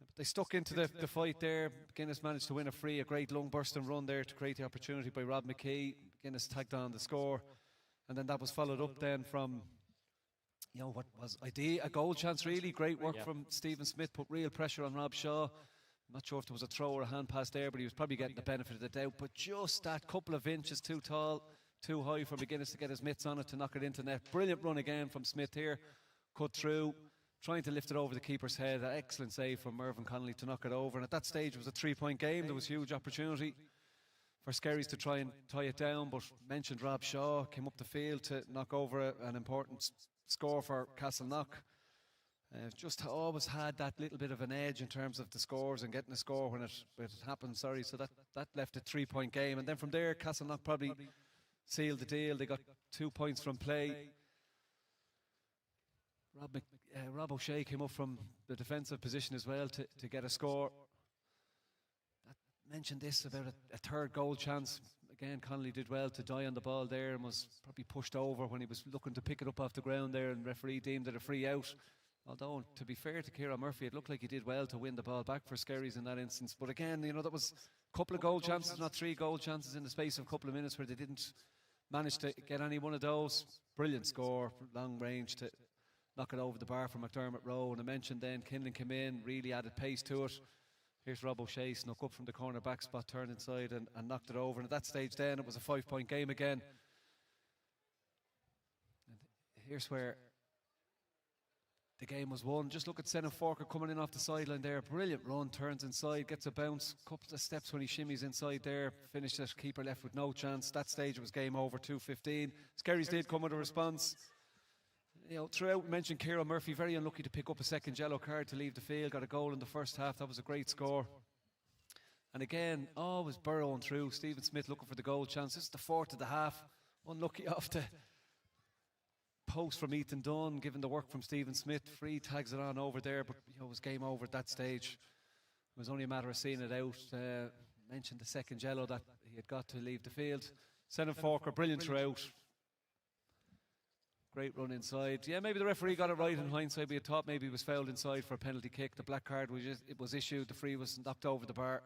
S3: But they stuck into the fight there. Guinness managed to win a free, a great lung bursting run there to create the opportunity by Rob McKee. Guinness tagged on the score, and then that was followed up then from what was a goal chance really. Great work from Stephen Smith, put real pressure on Rob Shaw. I'm not sure if there was a throw or a hand pass there, but he was probably getting the benefit of the doubt. But just that couple of inches too tall, too high for McGuinness to get his mitts on it to knock it into net. Brilliant run again from Smith here. Cut through, trying to lift it over the keeper's head. An excellent save from Mervyn Connolly to knock it over. And at that stage it was a 3-point game. There was huge opportunity for Skerries to try and tie it down. But mentioned Rob Shaw came up the field to knock over an important score for Castleknock. Just always had that little bit of an edge in terms of the scores and getting a score when it happened. Sorry, so that left a 3-point game, and then from there Castleknock probably sealed the deal. They got 2 points from play. Rob O'Shea came up from the defensive position as well to get a score. I mentioned this about a third goal chance. Again, Connolly did well to die on the ball there and was probably pushed over when he was looking to pick it up off the ground there, and referee deemed it a free out. Although, to be fair to Ciara Murphy, it looked like he did well to win the ball back for Skerries in that instance. But again, that was a couple of goal chances, not 3 goal chances in the space of a couple of minutes where they didn't manage to get any one of those. Brilliant score, long range to knock it over the bar from McDermott Rowe. And I mentioned then Kinlan came in, really added pace to it. Here's Rob O'Shea, snuck up from the corner back spot, turned inside and knocked it over. And at that stage then, it was a 5-point game again. And here's where the game was won. Just look at Senna Forker coming in off the sideline there. Brilliant run, turns inside, gets a bounce, couple of steps when he shimmies inside there. Finished it, keeper left with no chance. That stage it was game over, 2-15. Skerries did come with a response. Throughout, we mentioned Ciara Murphy, very unlucky to pick up a second yellow card to leave the field. Got a goal in the first half. That was a great score. And again, always burrowing through. Stephen Smith looking for the goal chance. This is the 4th of the half. unlucky off the post from Ethan Dunn, given the work from Stephen Smith. Free tags it on over there, but it was game over at that stage. It was only a matter of seeing it out. Mentioned the second yellow that he had got to leave the field. Senna Forker, brilliant throughout. Great run inside. Yeah, maybe the referee got it right in hindsight. We had thought maybe he was fouled inside for a penalty kick. The black card was issued. The free was knocked over the bar.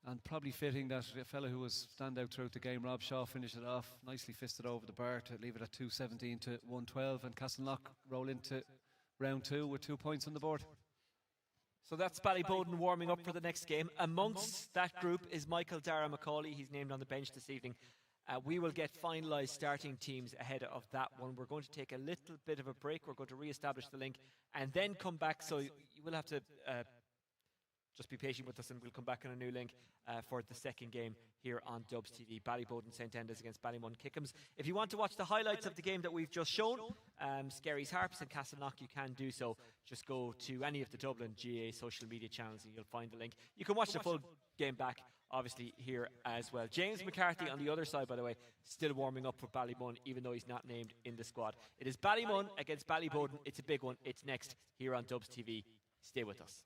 S3: And probably fitting that a fellow who was standout throughout the game, Rob Shaw, finished it off. Nicely fisted over the bar to leave it at 2-17 to 1-12. And Castleknock roll into round 2 with 2 points on the board.
S1: So that's Ballyboden warming up for the next game. Amongst that group is Michael Dara McCauley. He's named on the bench this evening. We will get finalised starting teams ahead of that one. We're going to take a little bit of a break. We're going to re-establish the link and then come back. So you will have to just be patient with us, and we'll come back on a new link for the second game here on Dubs TV. Ballyboden St Enda's against Ballymun Kickham's. If you want to watch the highlights of the game that we've just shown, Skerries Harps and Castleknock, you can do so. Just go to any of the Dublin GA social media channels and you'll find the link. You can watch the full game back, obviously, here as well. James McCarthy on the other side, by the way, still warming up for Ballymun, even though he's not named in the squad. It is Ballymun against Ballyboden. It's a big one. It's next here on Dubs TV. Stay with us.